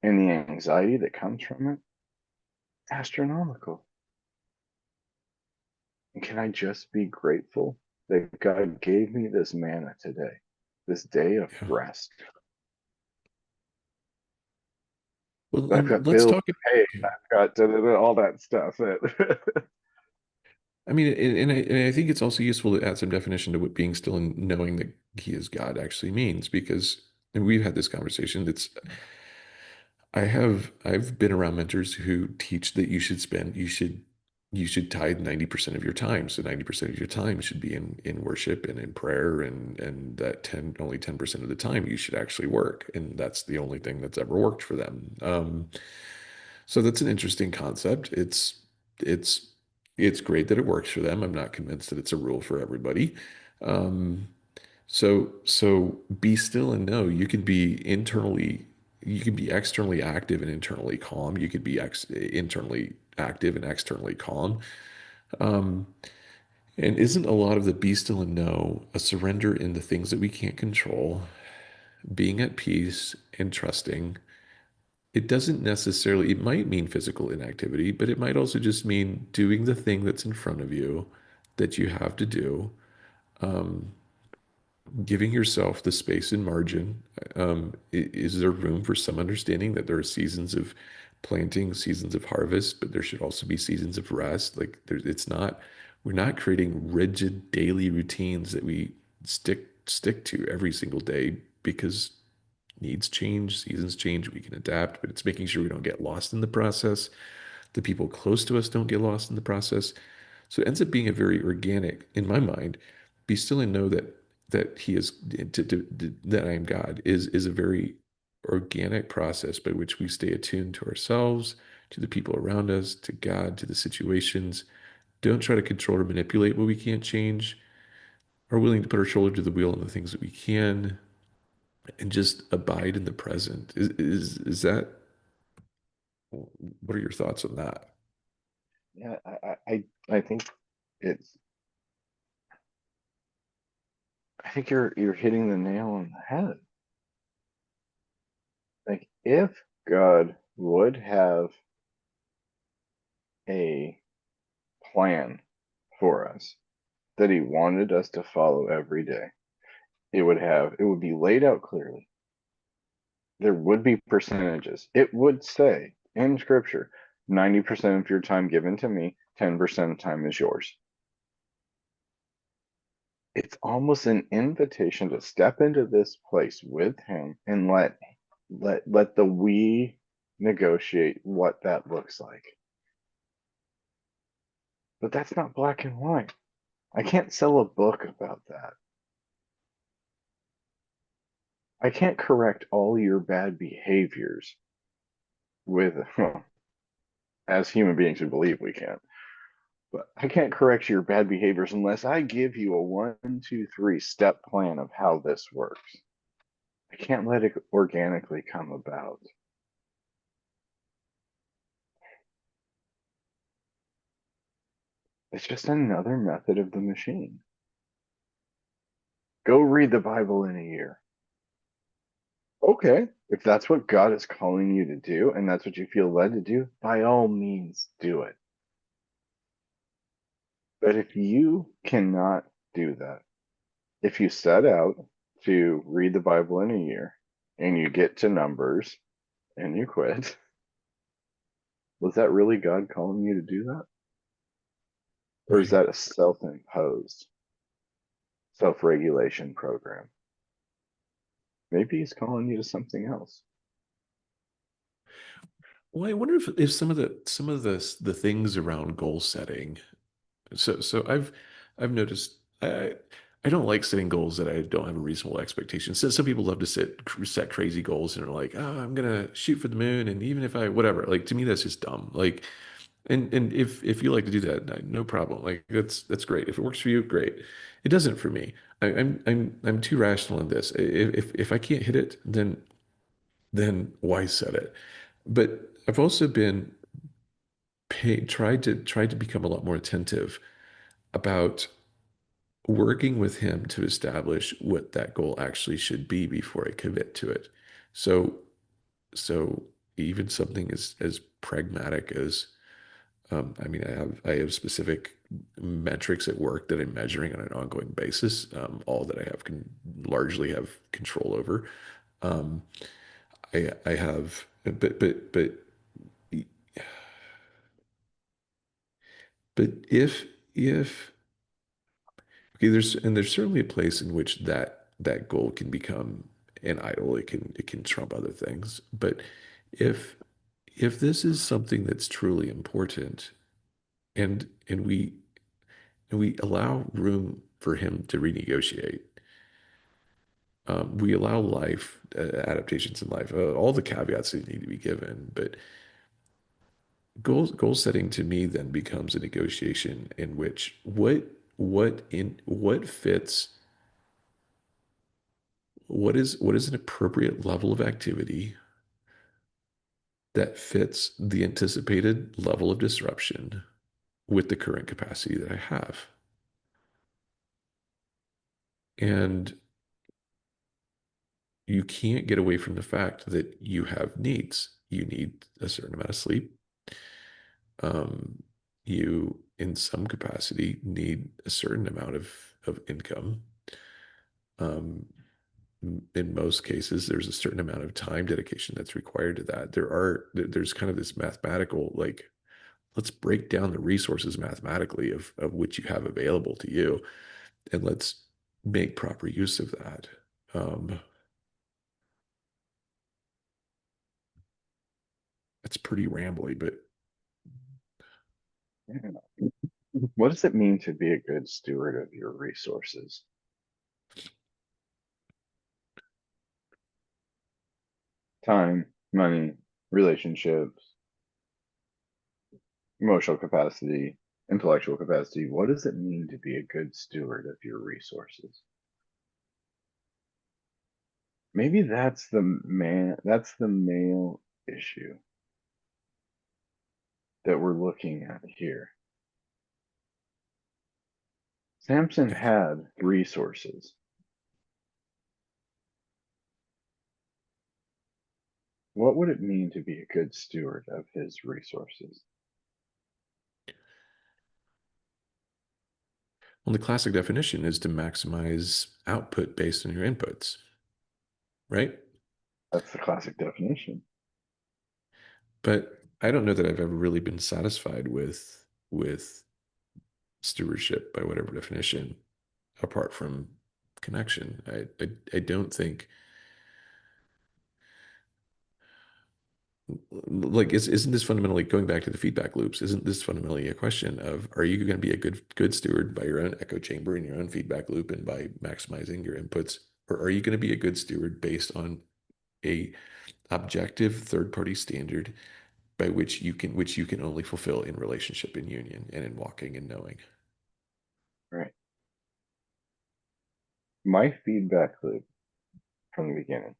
and the anxiety that comes from it, astronomical. And can I just be grateful that God gave me this manna today, this day of Yeah. rest? Well, I've got let's bills talk. to pay. I've got all that stuff. I mean, and I think it's also useful to add some definition to what being still and knowing that He is God actually means, because and we've had this conversation. I've been around mentors who teach that you should tithe 90% of your time. So 90% of your time should be in worship and in prayer, and that only 10% of the time you should actually work. And that's the only thing that's ever worked for them. So that's an interesting concept. It's it's great that it works for them. I'm not convinced that it's a rule for everybody. Um, so be still and know you can be externally active and internally calm. You could be internally active and externally calm. Um, and isn't a lot of the be still and know a surrender in the things that we can't control being at peace and trusting. It doesn't necessarily, it might mean physical inactivity, but it might also just mean doing the thing that's in front of you that you have to do, giving yourself the space and margin. Is there room for some understanding that there are seasons of planting, seasons of harvest, but there should also be seasons of rest? Like it's not, we're not creating rigid daily routines that we stick to every single day because needs change, seasons change, we can adapt, but it's making sure we don't get lost in the process. The people close to us don't get lost in the process. So it ends up being a very organic, in my mind, be still and know that he is that I am God is a very organic process by which we stay attuned to ourselves, to the people around us, to God, to the situations. Don't try to control or manipulate what we can't change. Are willing to put our shoulder to the wheel on the things that we can, and just abide in the present. Is that what are your thoughts on that? Yeah, I think it's I think you're hitting the nail on the head. Like if God would have a plan for us that he wanted us to follow every day, it would be laid out clearly. There would be percentages. It would say in scripture, 90% of your time given to me, 10% of time is yours. It's almost an invitation to step into this place with him and let the we negotiate what that looks like. But that's not black and white. I can't sell a book about that. I can't correct all your bad behaviors with, well, as human beings who believe we can. But I can't correct your bad behaviors unless I give you a 1, 2, 3 step plan of how this works. I can't let it organically come about. It's just another method of the machine. Go read the Bible in a year. Okay, if that's what God is calling you to do and that's what you feel led to do, by all means do it. But if you cannot do that, if you set out to read the Bible in a year and you get to Numbers and you quit, was that really God calling you to do that? Or is Right. that a self imposed self regulation program? Maybe He's calling you to something else. Well, I wonder if some of the things around goal setting. So I've noticed I don't like setting goals that I don't have a reasonable expectation. So some people love to set crazy goals and are like, oh, I'm gonna shoot for the moon, and even if I whatever, like to me that's just dumb. Like, and if you like to do that, no problem. Like that's great. If it works for you, great. It doesn't for me. I'm too rational in this. If I can't hit it, then why set it? But I've also been tried to become a lot more attentive about working with him to establish what that goal actually should be before I commit to it. So so even something as pragmatic as I mean I have specific metrics at work that I'm measuring on an ongoing basis, all that I have can largely have control over. Um, I have but if okay, there's certainly a place in which that goal can become an idol. It can trump other things. But if if this is something that's truly important, and we allow room for him to renegotiate, we allow life adaptations in life, all the caveats that need to be given. But goal setting to me then becomes a negotiation in which what fits what is an appropriate level of activity that fits the anticipated level of disruption with the current capacity that I have. And you can't get away from the fact that you have needs. You need a certain amount of sleep. Um, you, in some capacity, need a certain amount of income. Um, in most cases, there's a certain amount of time dedication that's required to that. There's kind of this mathematical, like, let's break down the resources mathematically of which you have available to you, and let's make proper use of that. Um, it's pretty rambly, but Yeah. What does it mean to be a good steward of your resources? Time, money, relationships, emotional capacity, intellectual capacity. What does it mean to be a good steward of your resources? Maybe that's the male issue that we're looking at here. Samson had resources. What would it mean to be a good steward of his resources? well, the classic definition is to maximize output based on your inputs, right? That's the classic definition. But I don't know that I've ever really been satisfied with stewardship by whatever definition, apart from connection. I don't think, like, isn't this fundamentally going back to the feedback loops? Isn't this fundamentally a question of, are you going to be a good steward by your own echo chamber and your own feedback loop and by maximizing your inputs, or are you going to be a good steward based on a objective third party standard by which you can only fulfill in relationship and union and in walking and knowing? Right. My feedback loop from the beginning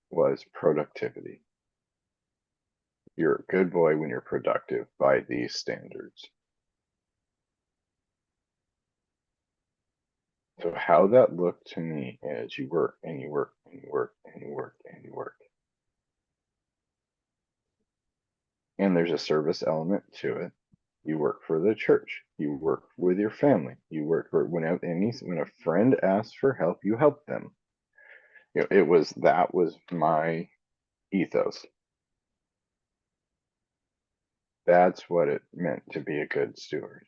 was productivity. You're a good boy when you're productive by these standards. So how that looked to me is you work and you work and you work and you work and you work. And there's a service element to it. You work for the church. You work with your family. You work for when a friend asks for help, you help them. That was my ethos. That's what it meant to be a good steward.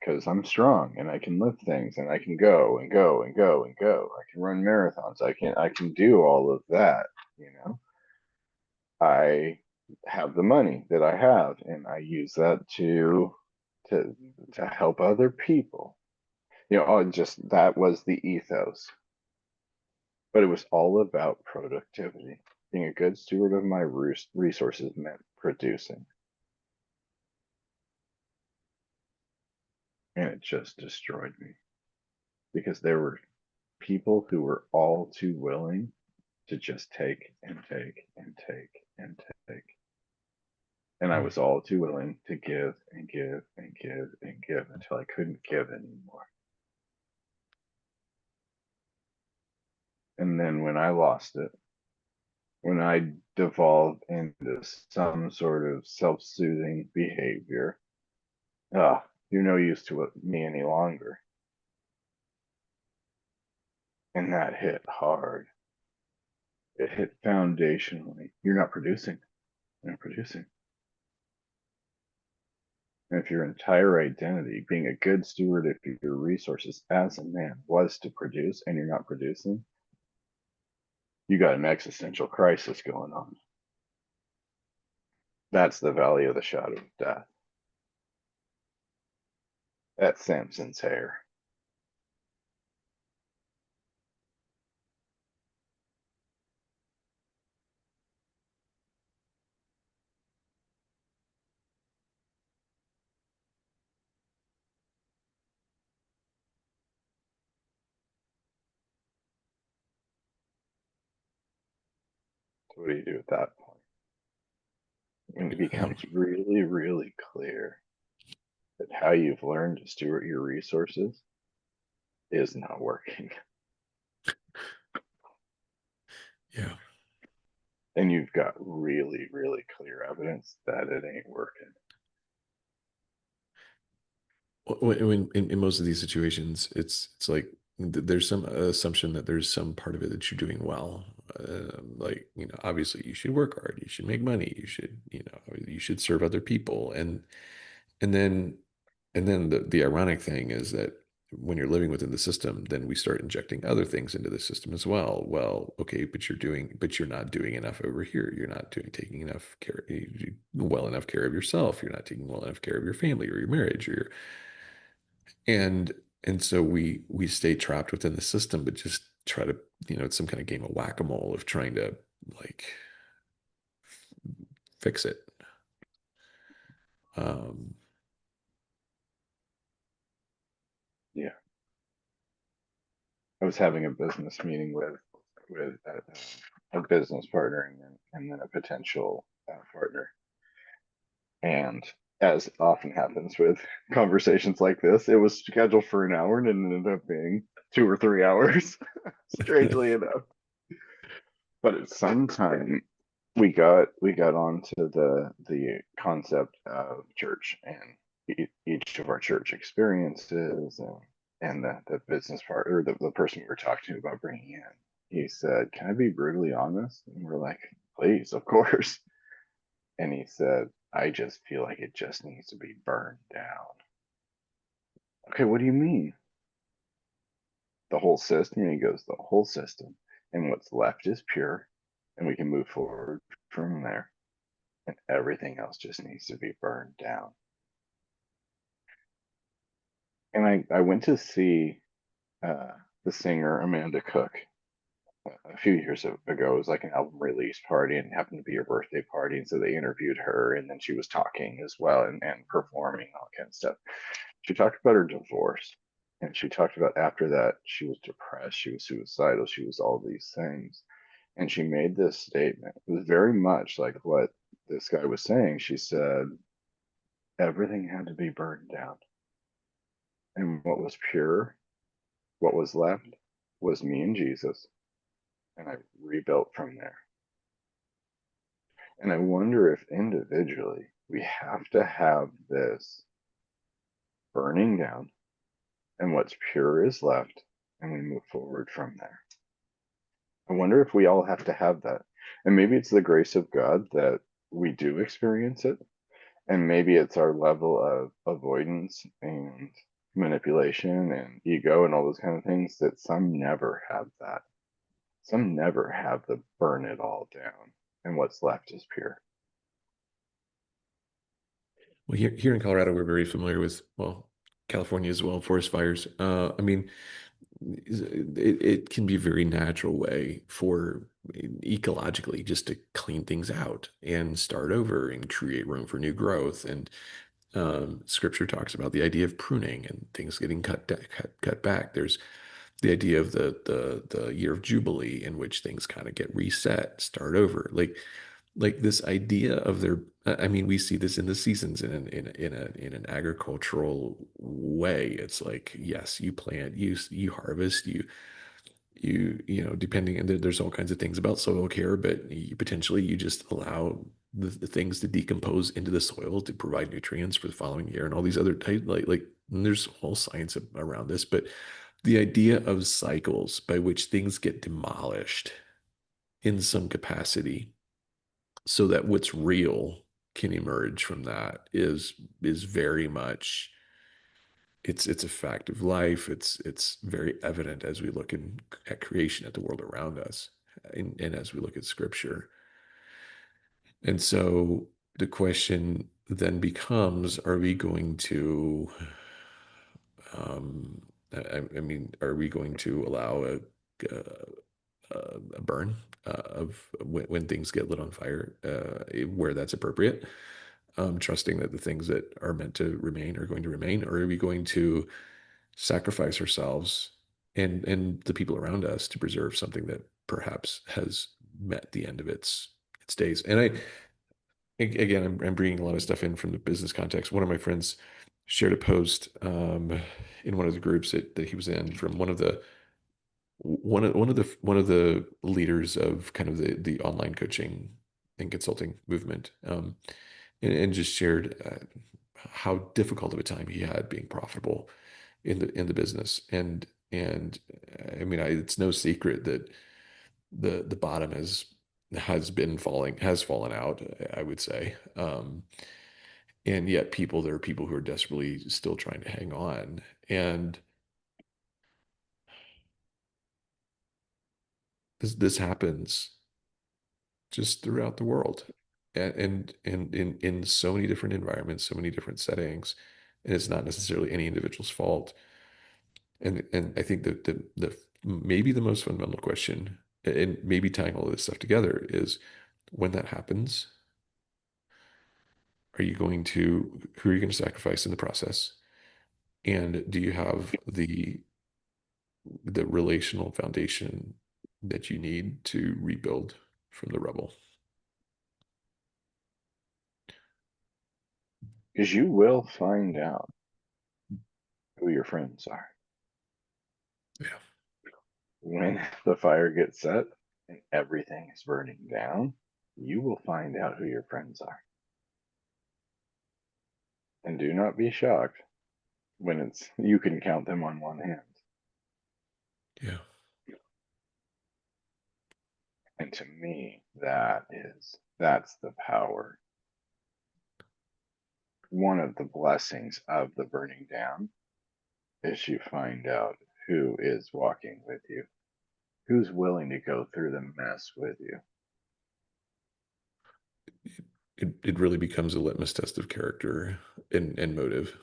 Because I'm strong and I can lift things and I can go and go and go and go. I can run marathons. I can do all of that, you know. I have the money that I have and I use that to to help other people. Just that was the ethos. But it was all about productivity. Being a good steward of my resources meant producing. And it just destroyed me because there were people who were all too willing to just take and take and take and take. And I was all too willing to give and give and give and give until I couldn't give anymore. And then when I lost it, when I devolved into some sort of self soothing behavior, you're no use to me any longer. And that hit hard. It hit foundationally. You're not producing. You're not producing. And if your entire identity, being a good steward of your resources as a man, was to produce and you're not producing, you got an existential crisis going on. That's the valley of the shadow of death. That's Samson's hair. So what do you do at that point? When it Um, becomes really, really clear that how you've learned to steward your resources is not working. Yeah. And you've got really, really clear evidence that it ain't working. When in most of these situations, it's like there's some assumption that there's some part of it that you're doing well. Like, obviously you should work hard, you should make money, you should serve other people. And then the ironic thing is that when you're living within the system, then we start injecting other things into the system as well. Well, okay, but you're not doing enough over here. You're not taking enough care, well enough care of yourself. You're not taking well enough care of your family or your marriage or your and and so we stay trapped within the system, but just try to, it's some kind of game of whack-a-mole of trying to like fix it. Um, Yeah. I was having a business meeting with a business partner and then a potential partner. And as often happens with conversations like this, it was scheduled for an hour and it ended up being 2 or 3 hours, strangely enough. But at some time, we got onto the concept of church and each of our church experiences and the business part or the person we were talking to about bringing in. He said, "Can I be brutally honest?" And we're like, "Please, of course." And he said, "I just feel like it just needs to be burned down." Okay, what do you mean? The whole system? And he goes, "The whole system. And what's left is pure, and we can move forward from there. And everything else just needs to be burned down." And I went to see uh, the singer Amanda Cook a few years ago. It was like an album release party and happened to be her birthday party. And so they interviewed her and then she was talking as well and performing all kind of stuff. She talked about her divorce and she talked about after that she was depressed, she was suicidal, she was all these things. And she made this statement. It was very much like what this guy was saying. She said, everything had to be burned down. And what was pure, what was left, was me and Jesus. And I rebuilt from there. And I wonder if individually we have to have this burning down and what's pure is left, and we move forward from there. I wonder if we all have to have that. And maybe it's the grace of God that we do experience it. And maybe it's our level of avoidance and manipulation and ego and all those kind of things that some never have that. Some never have the burn it all down, and what's left is pure. well, here in Colorado, we're very familiar with, well, California as well, forest fires. I mean, it can be a very natural way for ecologically just to clean things out and start over and create room for new growth. And scripture talks about the idea of pruning and things getting cut back. There's the idea of the year of jubilee in which things kind of get reset, start over. Like this idea of their, I mean, we see this in the seasons in an agricultural way. It's like, yes, you plant, you harvest, depending, and there's all kinds of things about soil care, but potentially you just allow the things to decompose into the soil to provide nutrients for the following year and all these other type, like there's whole science around this. But the idea of cycles by which things get demolished in some capacity so that what's real can emerge from that is very much, it's a fact of life. It's very evident as we look at creation, at the world around us, and as we look at scripture. And so the question then becomes, are we going to I mean, are we going to allow a burn of when things get lit on fire, where that's appropriate, trusting that the things that are meant to remain are going to remain, or are we going to sacrifice ourselves and the people around us to preserve something that perhaps has met the end of its days? And again, I'm bringing a lot of stuff in from the business context. One of my friends shared a post in one of the groups that he was in from one of the leaders of kind of the online coaching and consulting movement, and just shared how difficult of a time he had being profitable in the business. And I mean, it's no secret that the bottom has fallen out, I would say. And yet there are people who are desperately still trying to hang on. And this happens just throughout the world, and in so many different environments, so many different settings, and it's not necessarily any individual's fault. And I think that the maybe the most fundamental question, and maybe tying all of this stuff together, is when that happens, who are you going to sacrifice in the process? And do you have the relational foundation that you need to rebuild from the rubble? Because you will find out who your friends are. Yeah. When the fire gets set and everything is burning down, you will find out who your friends are. And do not be shocked when you can count them on one hand. Yeah. And to me, that's the power. One of the blessings of the burning down is you find out who is walking with you, who's willing to go through the mess with you. It really becomes a litmus test of character and motive.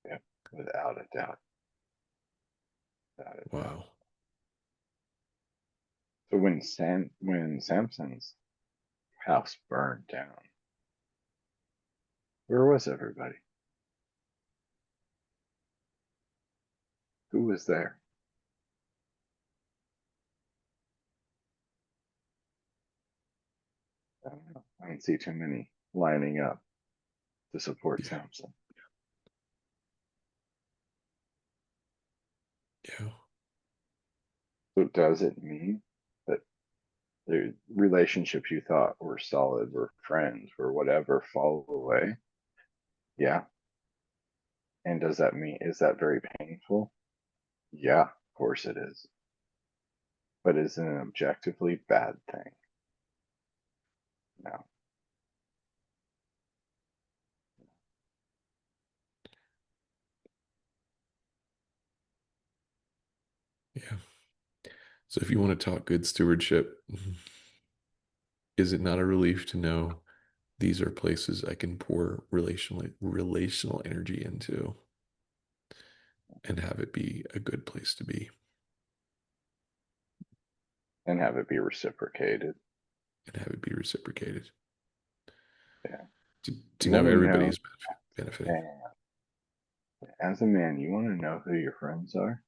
Yeah, without a doubt. Without a doubt. Wow. So when Samson's house burned down, where was everybody? Who was there? I don't know. I don't see too many lining up to support Yeah. Samson. Yeah. So does it mean that the relationships you thought were solid, were friends, were whatever, fall away? Yeah. And does that mean, is that very painful? Yeah, of course it is. But is it an objectively bad thing? No. Yeah. So if you want to talk good stewardship, is it not a relief to know these are places I can pour relational energy into and have it be a good place to be And have it be reciprocated. and have it be reciprocated Yeah. to You want know to know, everybody's benefiting. and as a man, you want to know who your friends are?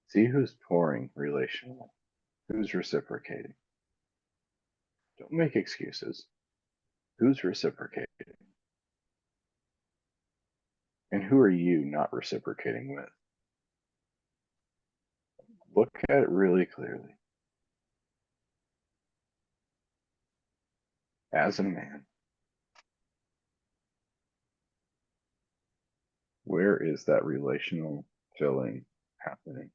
See who's pouring relationally, who's reciprocating. Don't make excuses. Who's reciprocating? And who are you not reciprocating with? Look at it really clearly. As a man, where is that relational filling happening?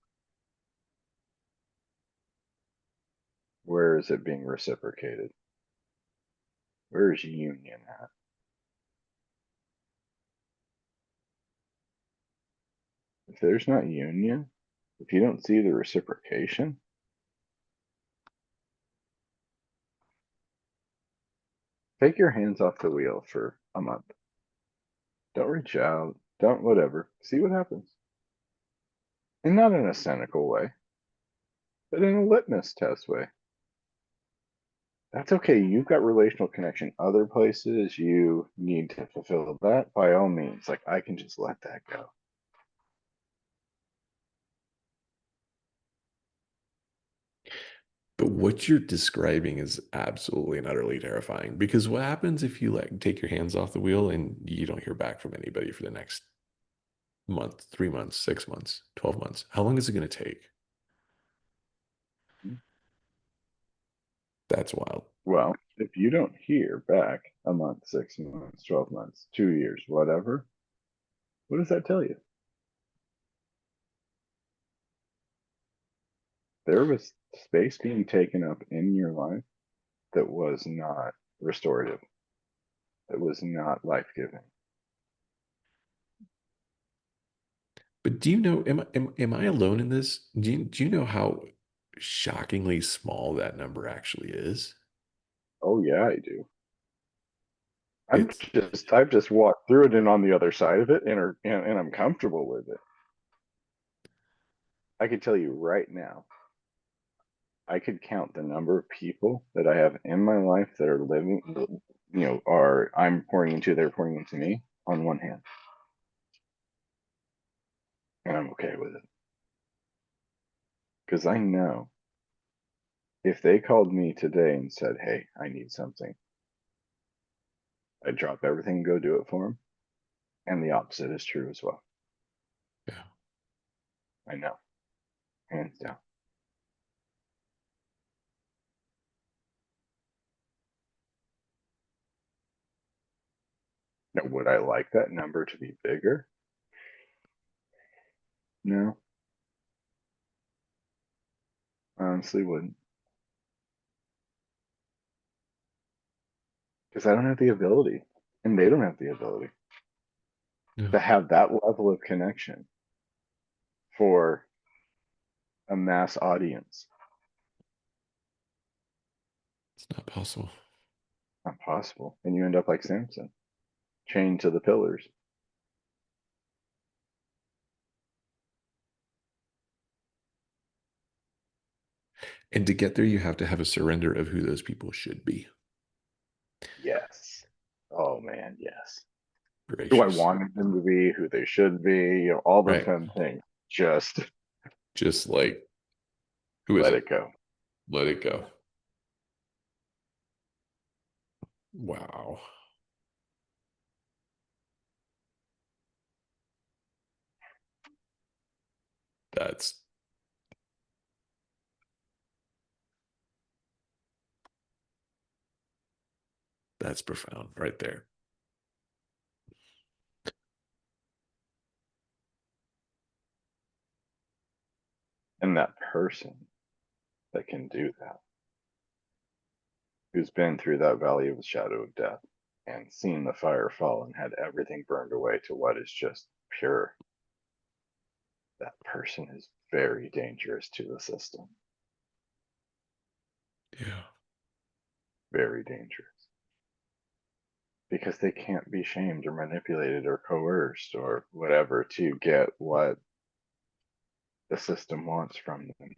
Where is it being reciprocated? Where is union at? If there's not union, if you don't see the reciprocation, take your hands off the wheel for a month. Don't reach out. Don't whatever. See what happens. And not in a cynical way, but in a litmus test way. That's okay. You've got relational connection. Other places you need to fulfill that by all means. Like I can just let that go. But what you're describing is absolutely and utterly terrifying, because what happens if you take your hands off the wheel and you don't hear back from anybody for the next month, 3 months, 6 months, 12 months? How long is it going to take? That's wild. Well, if you don't hear back a month, 6 months, 12 months, 2 years, whatever, what does that tell you? There was space being taken up in your life that was not restorative, that was not life giving. But do you know, am I alone in this? Do you know how shockingly small that number actually is? Oh, yeah, I do. It's, I've just walked through it and on the other side of it and I'm comfortable with it. I could tell you right now, I could count the number of people that I have in my life that are living, are I'm pouring into, they're pouring into me on one hand, and I'm okay with it because I know if they called me today and said, "Hey, I need something," I'd drop everything and go do it for them. And the opposite is true as well. yeah. I know, hands down. Now, would I like that number to be bigger? No, I honestly wouldn't, because I don't have the ability, and they don't have the ability No, to have that level of connection for a mass audience. it's not possible. Not possible. And you end up like Samson, chained to the pillars. And to get there, you have to have a surrender of who those people should be. Yes. Oh man, yes. Who I Gracious. wanted them to be, who they should be, all the Right. fun things. Just Just like, who is let it? it go. Let it go. Wow. That's that's profound right there. And that person that can do that, who's been through that valley of the shadow of death and seen the fire fall and had everything burned away to what is just pure, that person is very dangerous to the system. Yeah. Very dangerous. Because they can't be shamed or manipulated or coerced or whatever to get what the system wants from them.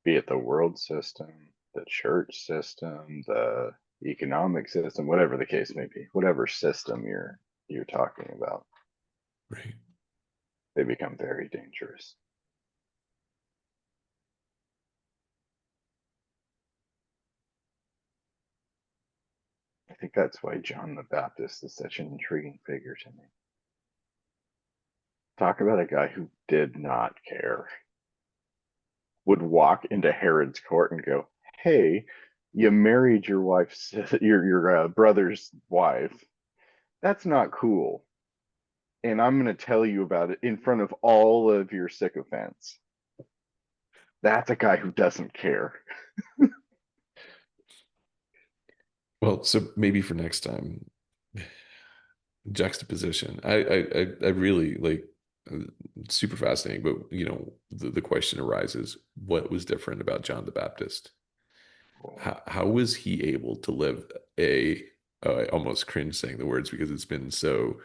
Be it the world system, the church system, the economic system, whatever the case may be, whatever system you're talking about, Right. they become very dangerous. I think that's why John the Baptist is such an intriguing figure to me. Talk about a guy who did not care, would walk into Herod's court and go, "Hey, you married your wife's your brother's wife. That's not cool, and I'm going to tell you about it in front of all of your sycophants." That's a guy who doesn't care. Well, so maybe for next time, juxtaposition. I really like, uh, super fascinating, but the question arises, what was different about John the Baptist? How was he able to live a, I almost cringe saying the words because it's been so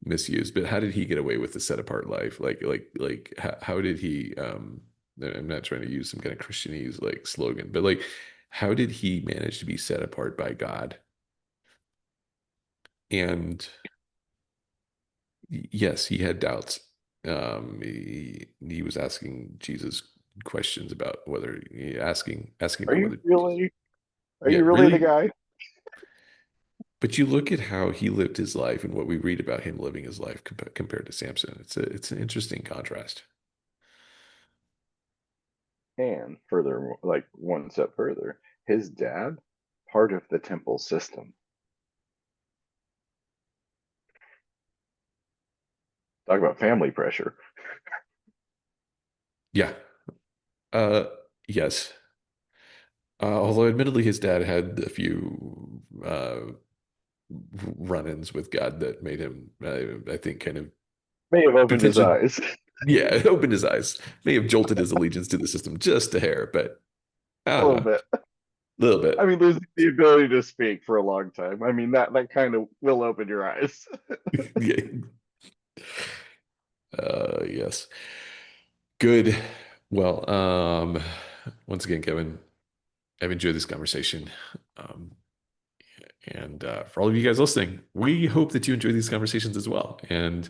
misused, but how did he get away with the set apart life? Like how did he, I'm not trying to use some kind of Christianese like slogan, but like, how did he manage to be set apart by God? And yes, he had doubts. He was asking Jesus questions about whether, asking Are about you whether Jesus, really? Are yeah, you really the really. guy? But you look at how he lived his life and what we read about him living his life compared to Samson. It's an interesting contrast. And further, like one step further, his dad, part of the temple system. Talk about family pressure. Yeah. Uh, yes. Although admittedly his dad had a few run-ins with God that made him, I think, kind of May have opened his potentially, eyes. yeah, opened his eyes. May have jolted his allegiance to the system just a hair, but I A don't little know, bit. a little I bit. mean, losing the ability to speak for a long time. I mean, that kind of will open your eyes. Yeah. Yes. Good. Well, once again, Kevin, I've enjoyed this conversation. Um, and for all of you guys listening, we hope that you enjoy these conversations as well. And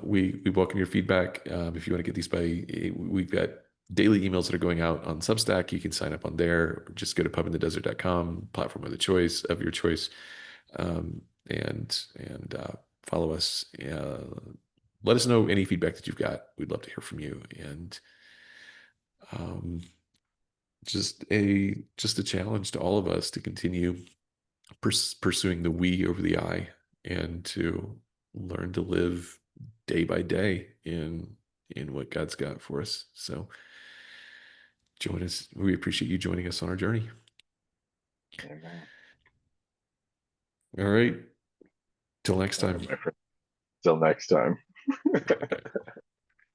we welcome your feedback. If you want to get these we've got daily emails that are going out on Substack. You can sign up on there. Just go to pubinthedesert.com, platform of the choice of your choice, and follow us. Let us know any feedback that you've got. We'd love to hear from you. And um, just a challenge to all of us to continue pursuing the we over the I, and to learn to live day by day in what God's got for us. So join us. We appreciate you joining us on our journey. Amen. All right. Till next All right, time. my friend. Till next time.